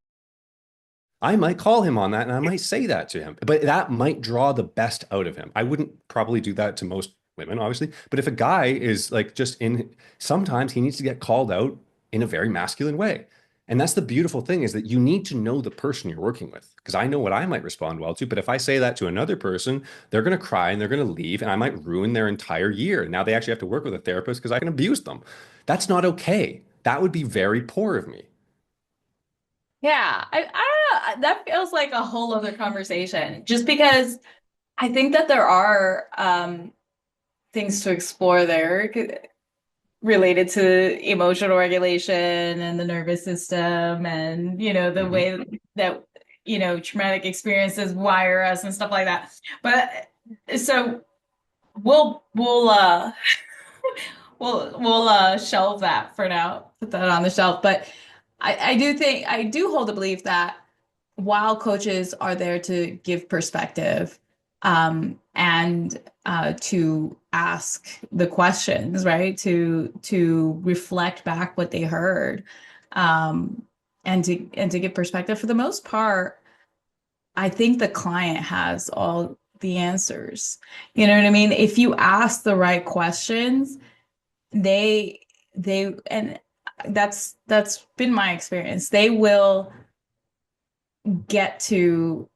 I might call him on that and I might say that to him, but that might draw the best out of him. I wouldn't probably do that to most women, obviously, but if a guy is like just in, sometimes he needs to get called out in a very masculine way. And that's the beautiful thing is that you need to know the person you're working with. Because I know what I might respond well to, but if I say that to another person, they're going to cry and they're going to leave, and I might ruin their entire year. Now they actually have to work with a therapist because I can abuse them. That's not okay. That would be very poor of me. Yeah, I don't know. That feels like a whole other conversation. Just because I think that there are things to explore there related to emotional regulation and the nervous system and the Mhm. way that traumatic experiences wire us and stuff like that. But so we'll we'll shelve that for now, put that on the shelf. But I do hold the belief that while coaches are there to give perspective, and to ask the questions, right? To reflect back what they heard, um, and to give perspective. For the most part, I think the client has all the answers. You know what I mean? If you ask the right questions, they and that's been my experience. They will get to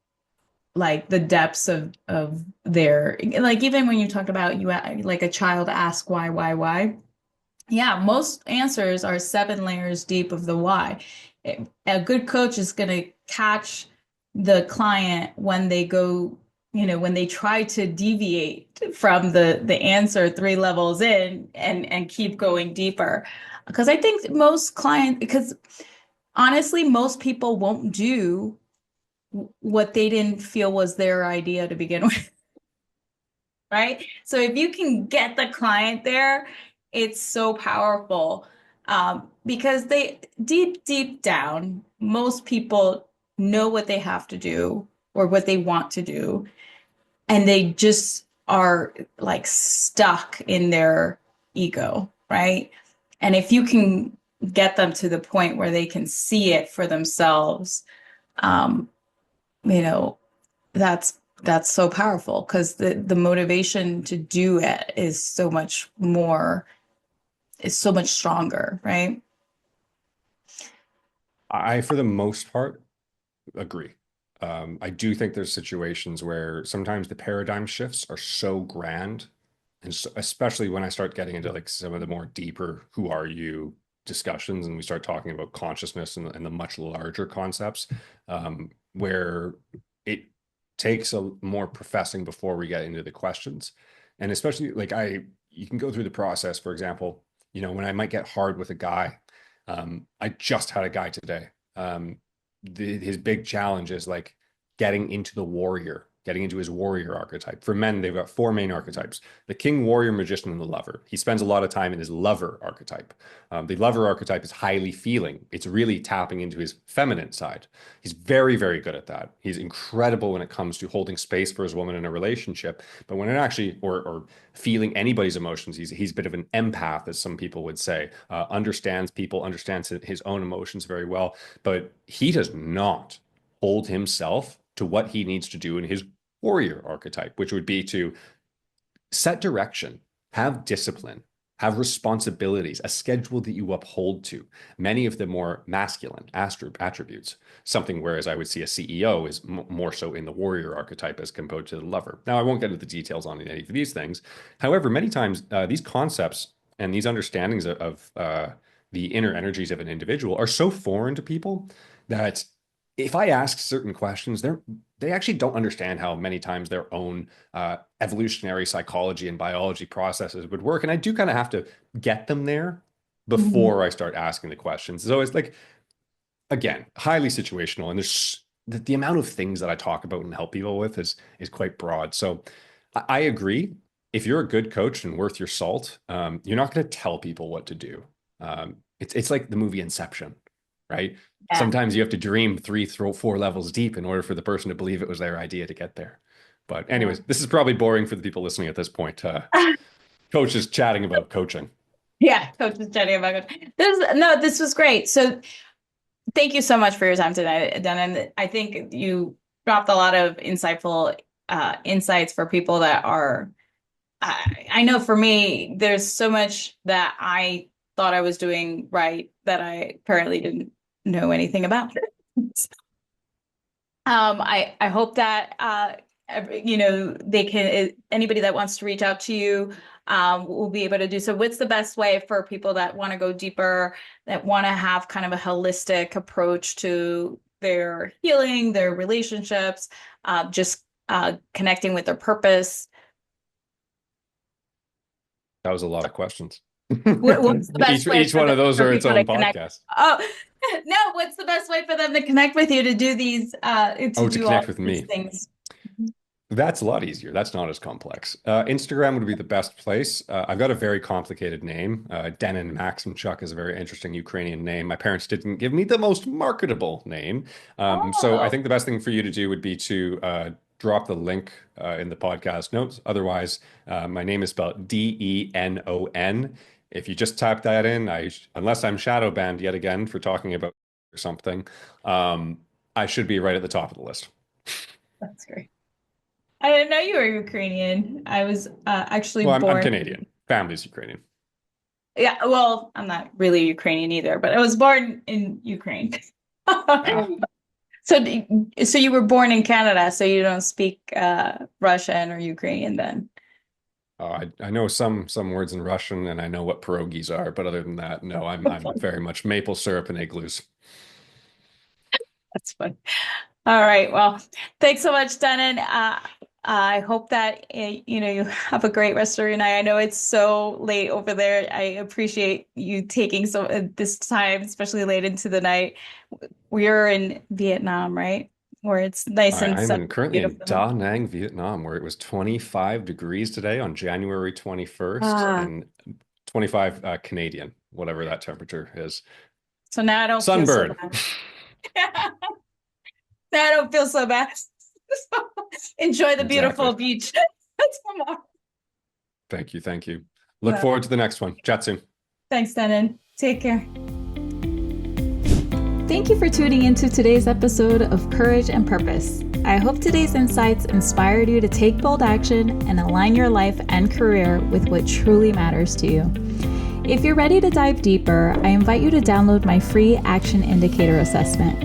like the depths of their, like, even when you talk about, you like a child ask why, yeah, most answers are 7 layers deep of the why. A good coach is going to catch the client when they go, when they try to deviate from the answer 3 levels in, and keep going deeper. Because I think most clients, because honestly, most people won't do what they didn't feel was their idea to begin with, right? So if you can get the client there, it's so powerful, because they deep down, most people know what they have to do or what they want to do, and they just are like stuck in their ego, right? And if you can get them to the point where they can see it for themselves, um, you know, that's so powerful, because the motivation to do it is so much more, is so much stronger, right? I, for the most part, agree. I do think there's situations where sometimes the paradigm shifts are so grand, and so, especially when I start getting into like some of the more deeper "who are you" discussions, and we start talking about consciousness and the much larger concepts, where it takes a more professing before we get into the questions, and especially like you can go through the process. For example, when I might get hard with a guy, I just had a guy today. His big challenge is like getting into the warrior, getting into his warrior archetype. For men, they've got 4 main archetypes: the king, warrior, magician, and the lover. He spends a lot of time in his lover archetype. The lover archetype is highly feeling, it's really tapping into his feminine side. He's very, very good at that. He's incredible when it comes to holding space for his woman in a relationship. But when it actually, or feeling anybody's emotions, he's a bit of an empath, as some people would say, understands people, understands his own emotions very well. But he does not hold himself to what he needs to do in his warrior archetype, which would be to set direction, have discipline, have responsibilities, a schedule that you uphold to, many of the more masculine attributes. Something whereas I would see a CEO is more so in the warrior archetype as compared to the lover. Now, I won't get into the details on any of these things. However, many times these concepts and these understandings of the inner energies of an individual are so foreign to people that if I ask certain questions, they actually don't understand how many times their own evolutionary psychology and biology processes would work. And I do kind of have to get them there Mhm. before I start asking the questions. So it's like, again, highly situational. And there's the amount of things that I talk about and help people with is quite broad. So I agree. If you're a good coach and worth your salt, you're not going to tell people what to do. It's like the movie Inception, right? Yeah. Sometimes you have to dream 3, 4 levels deep in order for the person to believe it was their idea to get there. But Yeah. anyways, this is probably boring for the people listening at this point. Coach is chatting about coaching. Yeah, Coach is chatting about coach. This was great. So Thank you so much for your time tonight, Denon. I think you dropped a lot of insightful insights for people that are. I know for me, there's so much that I thought I was doing right that I apparently didn't know anything about. I hope that they can anybody that wants to reach out to you will be able to do so. What's the best way for people that want to go deeper, that want to have kind of a holistic approach to their healing, their relationships, just connecting with their purpose? That was a lot of questions. What's the best way Each one of those for are its people to own connect? podcast. Oh, no, what's the best way for them to connect with you to do these to To do all connect with these me. things? That's a lot easier. That's not as complex. Instagram would be the best place. I've got a very complicated name. Denon Maximchuk is a very interesting Ukrainian name. My parents didn't give me the most marketable name. So I Oh, think the best thing for you to do would be to drop the link in the podcast notes. Otherwise, my name is spelled Denon. If you just type that in, unless I'm shadow banned yet again for talking about or something, I should be right at the top of the list. that's great. I didn't know you were Ukrainian. I was actually Well, I'm born. Canadian. Family's Ukrainian. Yeah, well, I'm not really Ukrainian either, but I was born in Ukraine. Ah, So, so you were born in Canada, so you don't speak Russian or Ukrainian then? I know some words in Russian, and I know what pierogies are, but other than that, no, I'm very much maple syrup and igloos. That's fun. All right. Well, thanks so much, Denon. I hope that you have a great rest of your night. I know it's so late over there. I appreciate you taking this time, especially late into the night. We're in Vietnam, right? Where it's nice and sunny, Currently in beautiful. Da Nang, Vietnam, where it was 25 degrees today on January 21st Ah, and 25 Canadian, whatever that temperature is. so now I don't feel so Sunburn. bad. Now I don't feel so bad. Enjoy the beautiful Exactly. beach tomorrow. Thank you. Thank you. Look Well, forward to the next one. Chat soon. thanks, Denon. Take care. Thank you for tuning into today's episode of Courage and Purpose. I hope today's insights inspired you to take bold action and align your life and career with what truly matters to you. If you're ready to dive deeper, I invite you to download my free Action Indicator Assessment,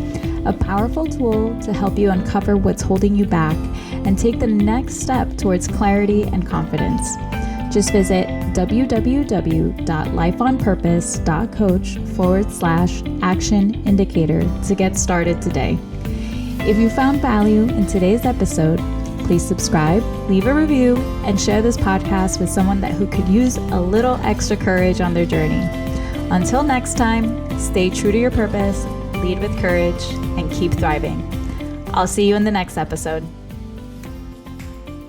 a powerful tool to help you uncover what's holding you back and take the next step towards clarity and confidence. Just visit www.lifeonpurpose.coach/action indicator to get started today. If you found value in today's episode, please subscribe, leave a review, and share this podcast with someone who could use a little extra courage on their journey. Until next time, stay true to your purpose, lead with courage, and keep thriving. I'll see you in the next episode.